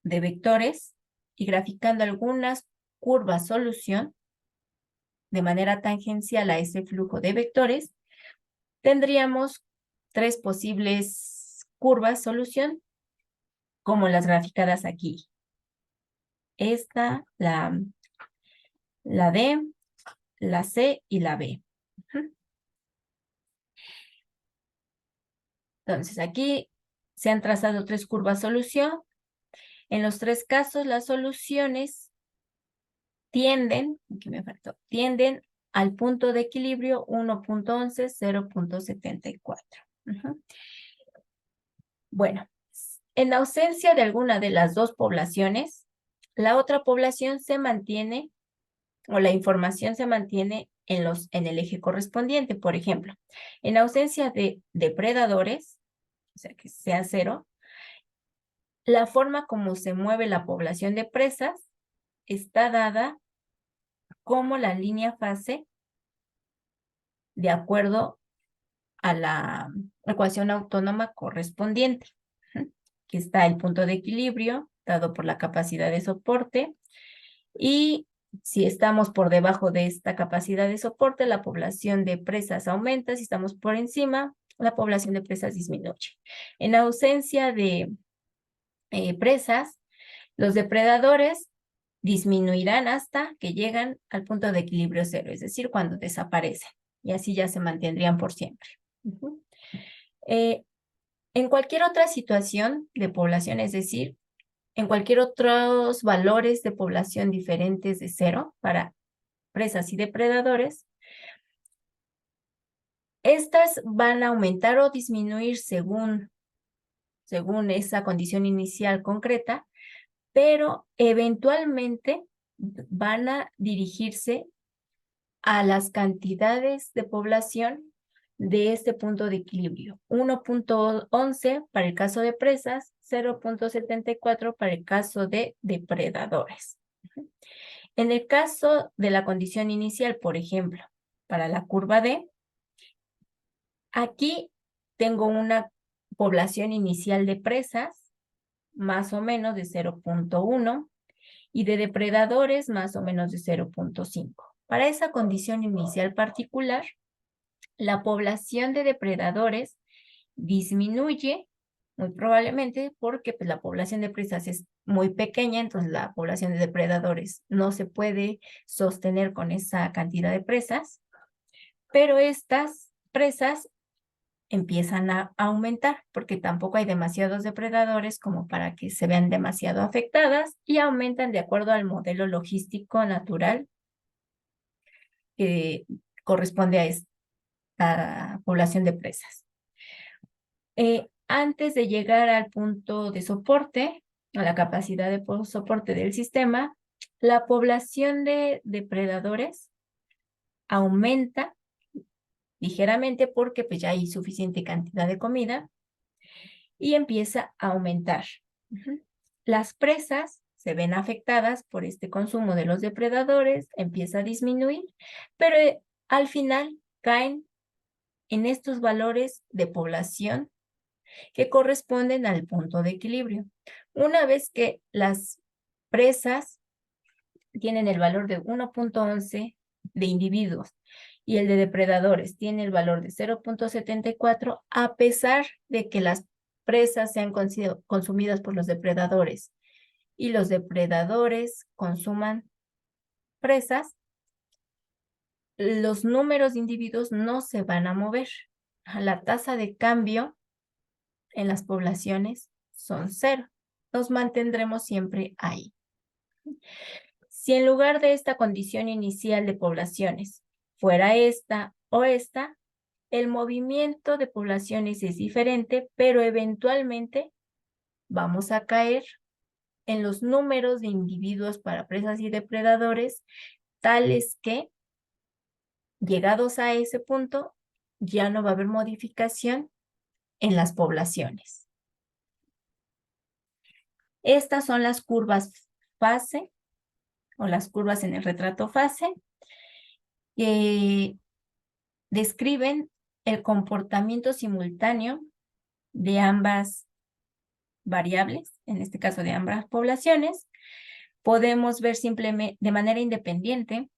[SPEAKER 1] de vectores y graficando algunas curvas solución de manera tangencial a ese flujo de vectores, tendríamos 3 posibles curvas solución como las graficadas aquí. Esta, la D, la C y la B. Entonces, aquí se han trazado 3 curvas solución. En los 3 casos, las soluciones tienden, aquí me faltó, tienden al punto de equilibrio 1.11, 0.74. Bueno, en ausencia de alguna de las dos poblaciones, la otra población se mantiene o la información se mantiene en el eje correspondiente. Por ejemplo, en ausencia de depredadores, o sea que sea 0, la forma como se mueve la población de presas está dada como la línea fase de acuerdo a la ecuación autónoma correspondiente. Aquí está el punto de equilibrio dado por la capacidad de soporte y si estamos por debajo de esta capacidad de soporte, la población de presas aumenta. Si estamos por encima, la población de presas disminuye. En ausencia de presas, los depredadores disminuirán hasta que llegan al punto de equilibrio 0, es decir, cuando desaparecen. Y así ya se mantendrían por siempre. En cualquier otra situación de población, es decir, en cualquier otros valores de población diferentes de 0 para presas y depredadores, estas van a aumentar o disminuir según esa condición inicial concreta, pero eventualmente van a dirigirse a las cantidades de población de este punto de equilibrio. 1.11 para el caso de presas, 0.74 para el caso de depredadores. En el caso de la condición inicial, por ejemplo, para la curva D, aquí tengo una población inicial de presas, más o menos de 0.1, y de depredadores, más o menos de 0.5. Para esa condición inicial particular, la población de depredadores disminuye muy probablemente porque pues, la población de presas es muy pequeña, entonces la población de depredadores no se puede sostener con esa cantidad de presas, pero estas presas empiezan a aumentar porque tampoco hay demasiados depredadores como para que se vean demasiado afectadas y aumentan de acuerdo al modelo logístico natural que corresponde a esta población de presas. Antes de llegar al punto de soporte, a la capacidad de soporte del sistema, la población de depredadores aumenta ligeramente porque pues, ya hay suficiente cantidad de comida y empieza a aumentar. Las presas se ven afectadas por este consumo de los depredadores, empieza a disminuir, pero al final caen en estos valores de población que corresponden al punto de equilibrio. Una vez que las presas tienen el valor de 1.11 de individuos y el de depredadores tiene el valor de 0.74, a pesar de que las presas sean consumidas por los depredadores y los depredadores consuman presas, los números de individuos no se van a mover. La tasa de cambio en las poblaciones son 0. Nos mantendremos siempre ahí. Si en lugar de esta condición inicial de poblaciones fuera esta o esta, el movimiento de poblaciones es diferente, pero eventualmente vamos a caer en los números de individuos para presas y depredadores, tales que, llegados a ese punto, ya no va a haber modificación en las poblaciones. Estas son las curvas fase o las curvas en el retrato fase que describen el comportamiento simultáneo de ambas variables, en este caso de ambas poblaciones. Podemos ver simplemente de manera independiente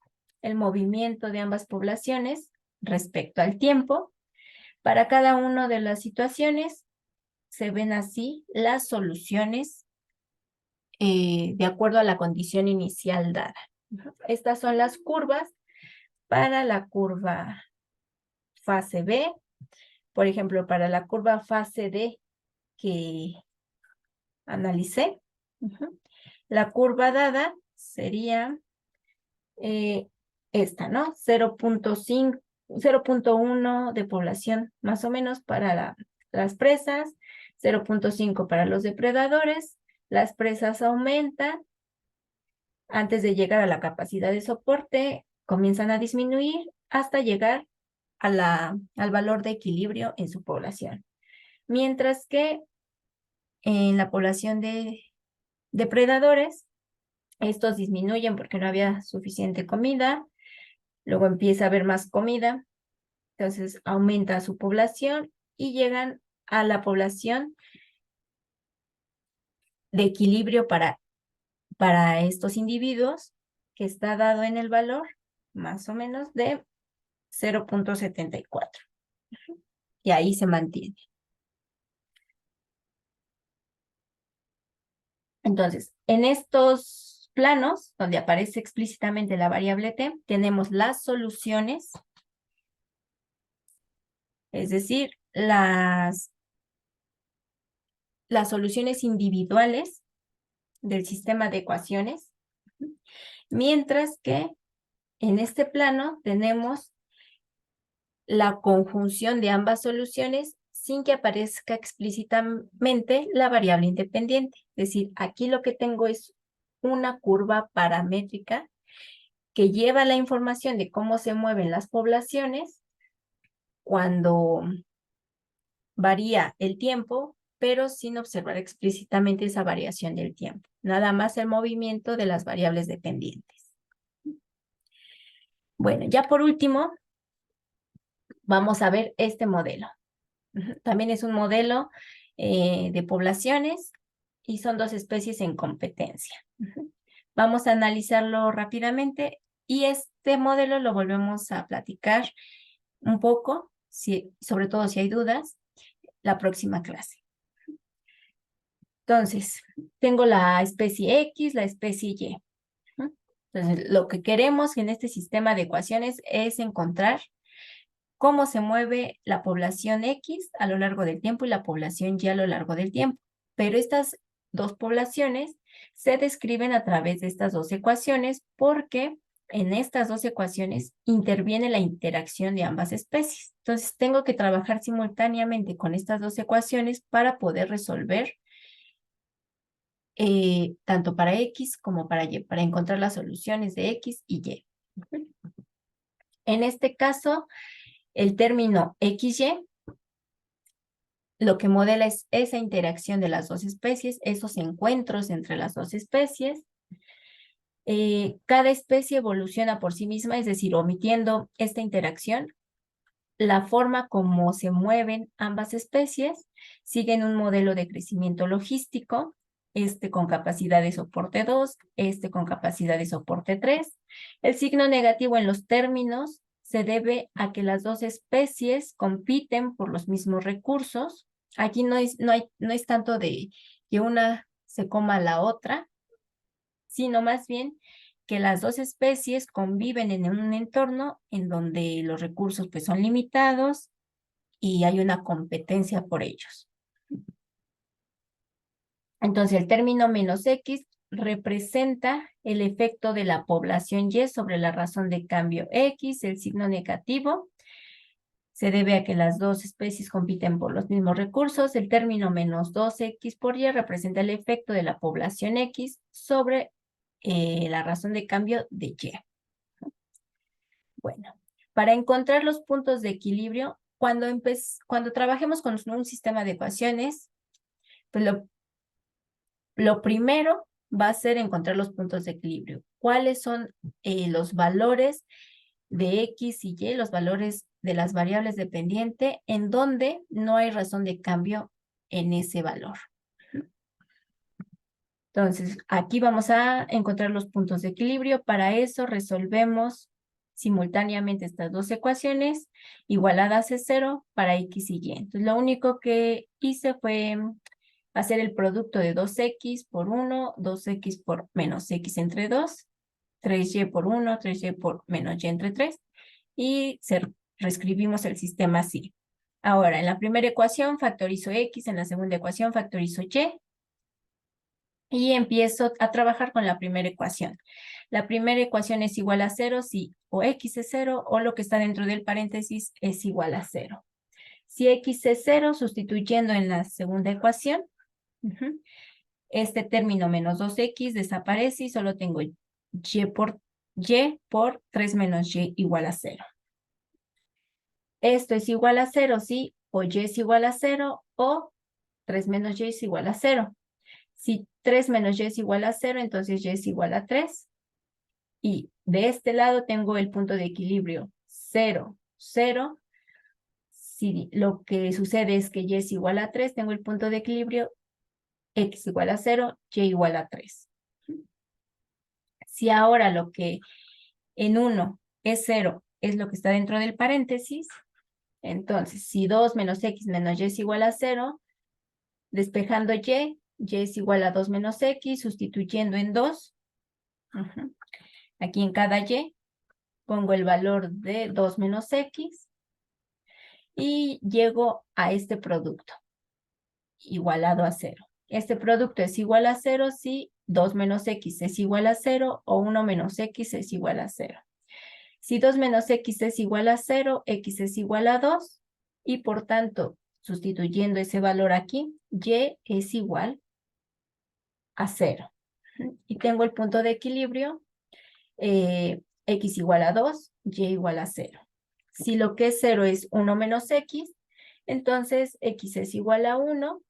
[SPEAKER 1] el movimiento de ambas poblaciones respecto al tiempo. Para cada una de las situaciones se ven así las soluciones de acuerdo a la condición inicial dada. Estas son las curvas para la curva fase B. Por ejemplo, para la curva fase D que analicé, la curva dada sería esta, ¿no? 0.5, 0.1 de población más o menos para las presas, 0.5 para los depredadores. Las presas aumentan. Antes de llegar a la capacidad de soporte, comienzan a disminuir hasta llegar al valor de equilibrio en su población. Mientras que en la población de depredadores, estos disminuyen porque no había suficiente comida, luego empieza a haber más comida, entonces aumenta su población y llegan a la población de equilibrio para estos individuos, que está dado en el valor más o menos de 0.74. Y ahí se mantiene. Entonces, en estos planos, donde aparece explícitamente la variable t, tenemos las soluciones, es decir, las soluciones individuales del sistema de ecuaciones, mientras que en este plano tenemos la conjunción de ambas soluciones sin que aparezca explícitamente la variable independiente. Es decir, aquí lo que tengo es una curva paramétrica que lleva la información de cómo se mueven las poblaciones cuando varía el tiempo, pero sin observar explícitamente esa variación del tiempo. Nada más el movimiento de las variables dependientes. Bueno, ya por último, vamos a ver este modelo. También es un modelo de poblaciones y son dos especies en competencia. Vamos a analizarlo rápidamente y este modelo lo volvemos a platicar un poco, sobre todo si hay dudas, la próxima clase. Entonces, tengo la especie X, la especie Y. Entonces, lo que queremos en este sistema de ecuaciones es encontrar cómo se mueve la población X a lo largo del tiempo y la población Y a lo largo del tiempo. Pero estas dos poblaciones se describen a través de estas dos ecuaciones porque en estas dos ecuaciones interviene la interacción de ambas especies. Entonces, tengo que trabajar simultáneamente con estas dos ecuaciones para poder resolver tanto para X como para Y, para encontrar las soluciones de X y Y. En este caso, el término XY lo que modela es esa interacción de las dos especies, esos encuentros entre las dos especies. Cada especie evoluciona por sí misma, es decir, omitiendo esta interacción, la forma como se mueven ambas especies siguen un modelo de crecimiento logístico, este con capacidad de soporte 2, este con capacidad de soporte 3. El signo negativo en los términos se debe a que las dos especies compiten por los mismos recursos. Aquí no es tanto de que una se coma a la otra, sino más bien que las dos especies conviven en un entorno en donde los recursos pues, son limitados y hay una competencia por ellos. Entonces, el término menos X representa el efecto de la población Y sobre la razón de cambio X. El signo negativo se debe a que las dos especies compiten por los mismos recursos. El término menos 2X por Y representa el efecto de la población X sobre la razón de cambio de Y. Bueno, para encontrar los puntos de equilibrio, cuando trabajemos con un sistema de ecuaciones, pues lo primero va a ser encontrar los puntos de equilibrio. ¿Cuáles son los valores de X y Y, los valores de las variables dependientes, en donde no hay razón de cambio en ese valor? Entonces, aquí vamos a encontrar los puntos de equilibrio. Para eso resolvemos simultáneamente estas dos ecuaciones, igualadas es 0 para X y Y. Entonces, lo único que hice fue hacer el producto de 2X por 1, 2X por menos X entre 2, 3Y por 1, 3Y por menos Y entre 3, y reescribimos el sistema así. Ahora, en la primera ecuación factorizo X, en la segunda ecuación factorizo Y empiezo a trabajar con la primera ecuación. La primera ecuación es igual a 0 si o X es 0 o lo que está dentro del paréntesis es igual a 0. Si X es 0, sustituyendo en la segunda ecuación, este término menos 2X desaparece y solo tengo Y por 3 menos Y igual a 0. Esto es igual a 0 si o Y es igual a 0 o 3 menos Y es igual a 0. Si 3 menos Y es igual a 0, entonces Y es igual a 3. Y de este lado tengo el punto de equilibrio 0, 0. Si lo que sucede es que Y es igual a 3, tengo el punto de equilibrio X igual a 0, Y igual a 3. Si ahora lo que en 1 es 0 es lo que está dentro del paréntesis, entonces si 2 menos X menos Y es igual a 0, despejando Y es igual a 2 menos X, sustituyendo en 2. Aquí en cada Y pongo el valor de 2 menos X y llego a este producto igualado a 0. Este producto es igual a 0 si 2 menos X es igual a 0 o 1 menos X es igual a 0. Si 2 menos X es igual a 0, X es igual a 2 y por tanto, sustituyendo ese valor aquí, Y es igual a 0. Y tengo el punto de equilibrio X igual a 2, Y igual a 0. Si lo que es 0 es 1 menos x, entonces x es igual a 1.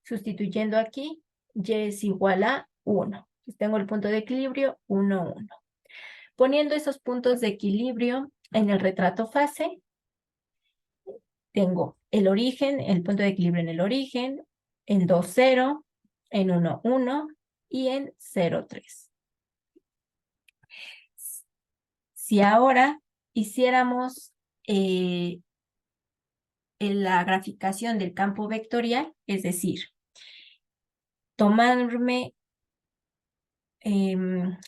[SPEAKER 1] Sustituyendo aquí, y es igual a 1. Entonces tengo el punto de equilibrio 1, 1. Poniendo esos puntos de equilibrio en el retrato fase, tengo el origen, el punto de equilibrio en el origen, en 2, 0, en 1, 1 y en 0, 3. Si ahora hiciéramos la graficación del campo vectorial, es decir, tomarme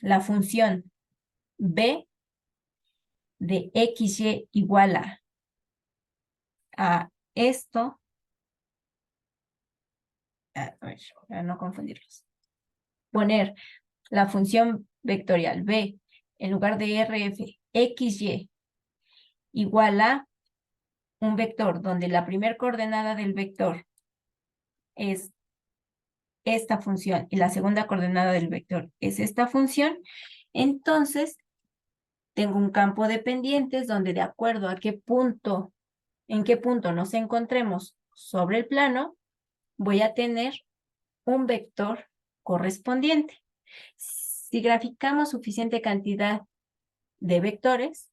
[SPEAKER 1] la función b de xy igual a esto, a ver, para no confundirlos, poner la función vectorial b en lugar de rf xy igual a un vector donde la primera coordenada del vector es esta función y la segunda coordenada del vector es esta función, entonces tengo un campo de pendientes donde de acuerdo a en qué punto nos encontremos sobre el plano, voy a tener un vector correspondiente. Si graficamos suficiente cantidad de vectores,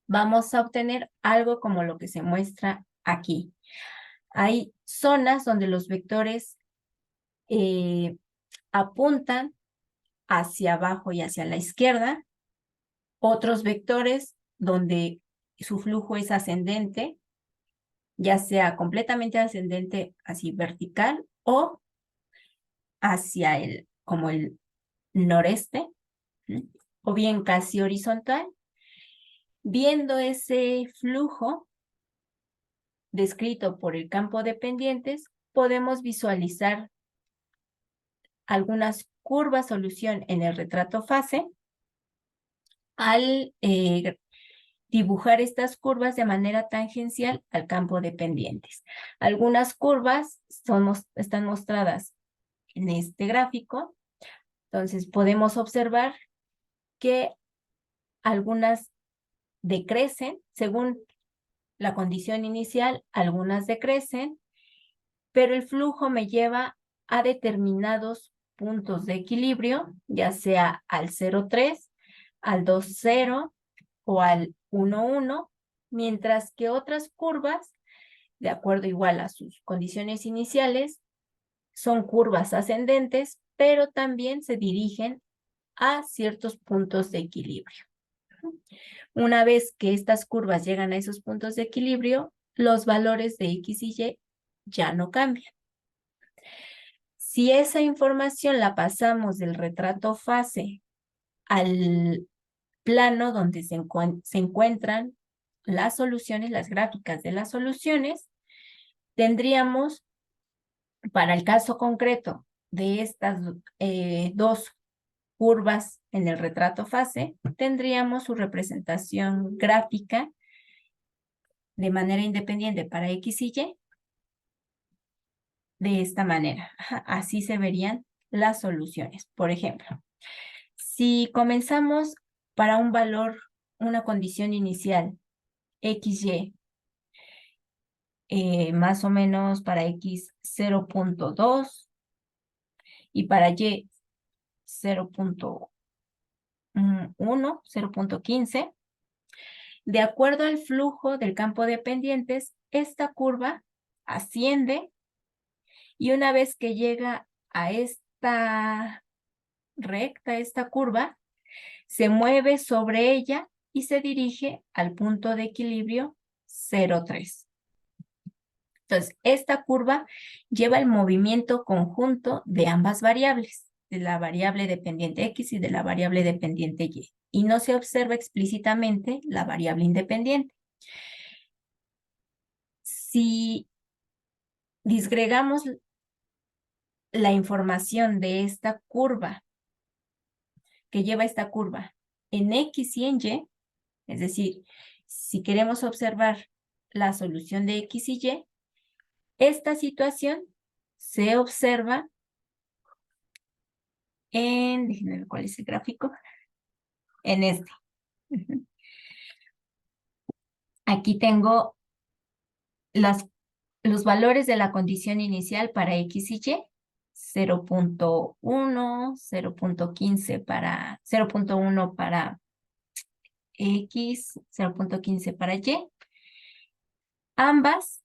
[SPEAKER 1] vamos a obtener algo como lo que se muestra aquí. Hay zonas donde los vectores apuntan hacia abajo y hacia la izquierda, otros vectores donde su flujo es ascendente, ya sea completamente ascendente así vertical o hacia como el noreste, o bien casi horizontal. Viendo ese flujo descrito por el campo de pendientes, podemos visualizar algunas curvas solución en el retrato fase al dibujar estas curvas de manera tangencial al campo de pendientes. Algunas curvas están mostradas en este gráfico, entonces podemos observar que algunas decrecen según la condición inicial, algunas decrecen, pero el flujo me lleva a determinados puntos de equilibrio, ya sea al 0,3, al 2,0 o al 1,1, mientras que otras curvas, de acuerdo igual a sus condiciones iniciales, son curvas ascendentes, pero también se dirigen a ciertos puntos de equilibrio. Una vez que estas curvas llegan a esos puntos de equilibrio, los valores de X y Y ya no cambian. Si esa información la pasamos del retrato fase al plano donde se encuentran las soluciones, las gráficas de las soluciones, tendríamos, para el caso concreto de estas dos curvas en el retrato fase, tendríamos su representación gráfica de manera independiente para X y Y de esta manera. Así se verían las soluciones. Por ejemplo, si comenzamos para un valor, una condición inicial, XY, más o menos para X 0,2 y para Y 0,1, 0,15, de acuerdo al flujo del campo de pendientes, esta curva asciende y una vez que llega a esta recta, esta curva, se mueve sobre ella y se dirige al punto de equilibrio 0,3. Entonces, esta curva lleva el movimiento conjunto de ambas variables, de la variable dependiente X y de la variable dependiente Y, y no se observa explícitamente la variable independiente. Si disgregamos la información de esta curva, que lleva esta curva, en X y en Y, es decir, si queremos observar la solución de X y Y, esta situación se observa déjenme ver cuál es el gráfico, en este. Aquí tengo los valores de la condición inicial para X y Y. 0.1, 0.15 para 0.1 para X, 0.15 para Y. Ambas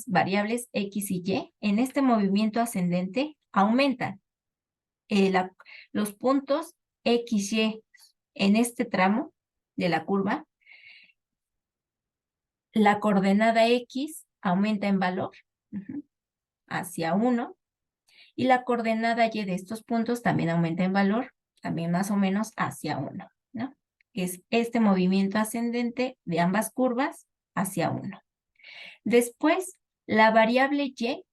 [SPEAKER 1] variables X y Y en este movimiento ascendente aumentan. Los puntos X, Y en este tramo de la curva, la coordenada X aumenta en valor hacia 1 y la coordenada Y de estos puntos también aumenta en valor, también más o menos hacia 1, ¿no? Es este movimiento ascendente de ambas curvas hacia 1. Después, la variable Y,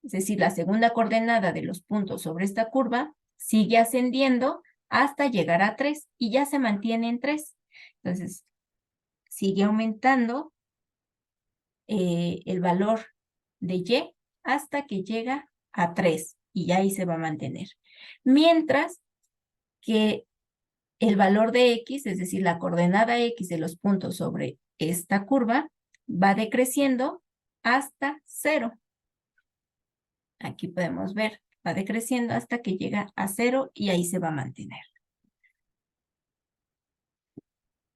[SPEAKER 1] es decir, la segunda coordenada de los puntos sobre esta curva, sigue ascendiendo hasta llegar a 3 y ya se mantiene en 3. Entonces, sigue aumentando el valor de Y hasta que llega a 3 y ahí se va a mantener. Mientras que el valor de X, es decir, la coordenada X de los puntos sobre esta curva, va decreciendo hasta 0. Aquí podemos ver, va decreciendo hasta que llega a 0 y ahí se va a mantener.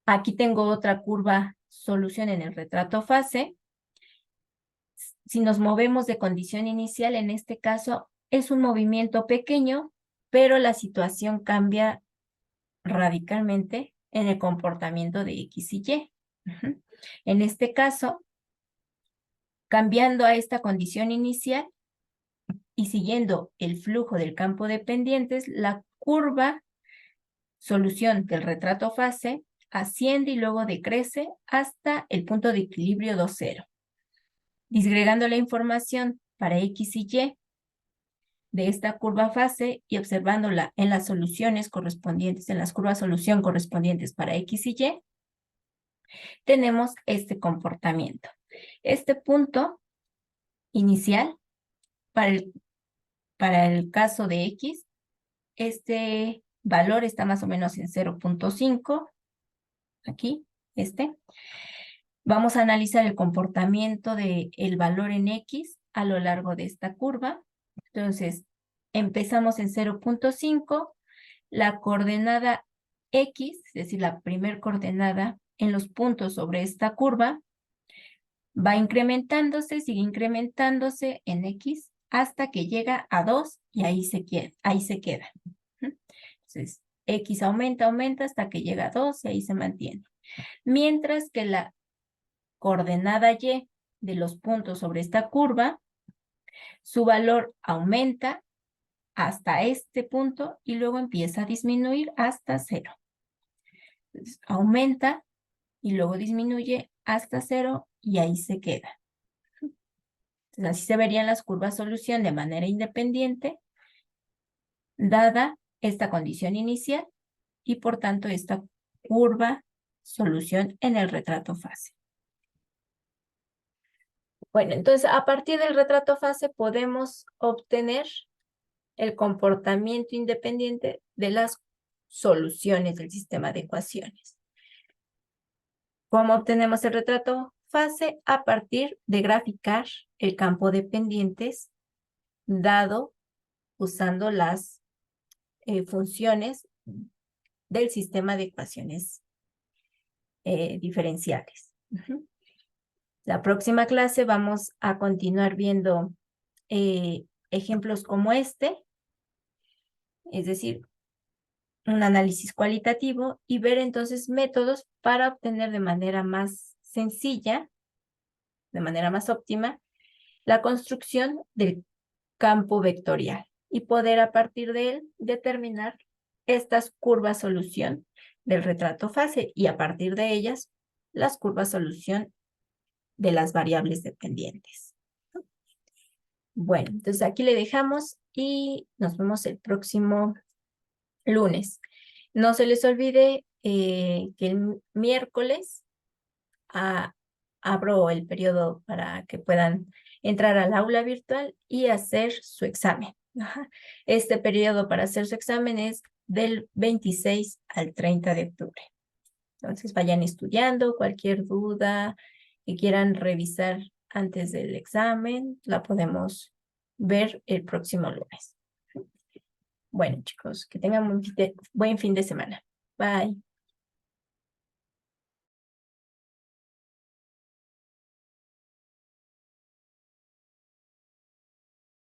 [SPEAKER 1] Aquí tengo otra curva solución en el retrato fase. Si nos movemos de condición inicial, en este caso es un movimiento pequeño, pero la situación cambia radicalmente en el comportamiento de X y Y. En este caso, cambiando a esta condición inicial y siguiendo el flujo del campo de pendientes, la curva solución del retrato fase asciende y luego decrece hasta el punto de equilibrio 2,0. Disgregando la información para X y Y de esta curva fase y observándola en las soluciones correspondientes, en las curvas solución correspondientes para X y Y, tenemos este comportamiento. Este punto inicial, para el caso de X, este valor está más o menos en 0.5, aquí, Vamos a analizar el comportamiento del valor en X a lo largo de esta curva. Entonces, empezamos en 0.5, la coordenada X, es decir, la primer coordenada en los puntos sobre esta curva, va incrementándose, sigue incrementándose en X hasta que llega a 2 y ahí se queda. Entonces, X aumenta hasta que llega a 2 y ahí se mantiene. Mientras que la coordenada Y de los puntos sobre esta curva, su valor aumenta hasta este punto y luego empieza a disminuir hasta 0. Entonces, aumenta y luego disminuye hasta 0 y ahí se queda. Entonces, así se verían las curvas solución de manera independiente, dada esta condición inicial y por tanto esta curva solución en el retrato fase. Bueno, entonces a partir del retrato fase podemos obtener el comportamiento independiente de las soluciones del sistema de ecuaciones. ¿Cómo obtenemos el retrato fase? A partir de graficar el campo de pendientes dado usando las funciones del sistema de ecuaciones diferenciales. La próxima clase vamos a continuar viendo ejemplos como este, es decir, un análisis cualitativo y ver entonces métodos para obtener de manera más sencilla, de manera más óptima, la construcción del campo vectorial y poder a partir de él determinar estas curvas solución del retrato fase y a partir de ellas las curvas solución de las variables dependientes. Bueno, entonces aquí le dejamos y nos vemos el próximo lunes. No se les olvide que el miércoles abro el periodo para que puedan entrar al aula virtual y hacer su examen. Este periodo para hacer su examen es del 26 al 30 de octubre. Entonces vayan estudiando, cualquier duda que quieran revisar antes del examen, la podemos ver el próximo lunes. Bueno, chicos, que tengan un buen fin de semana. Bye.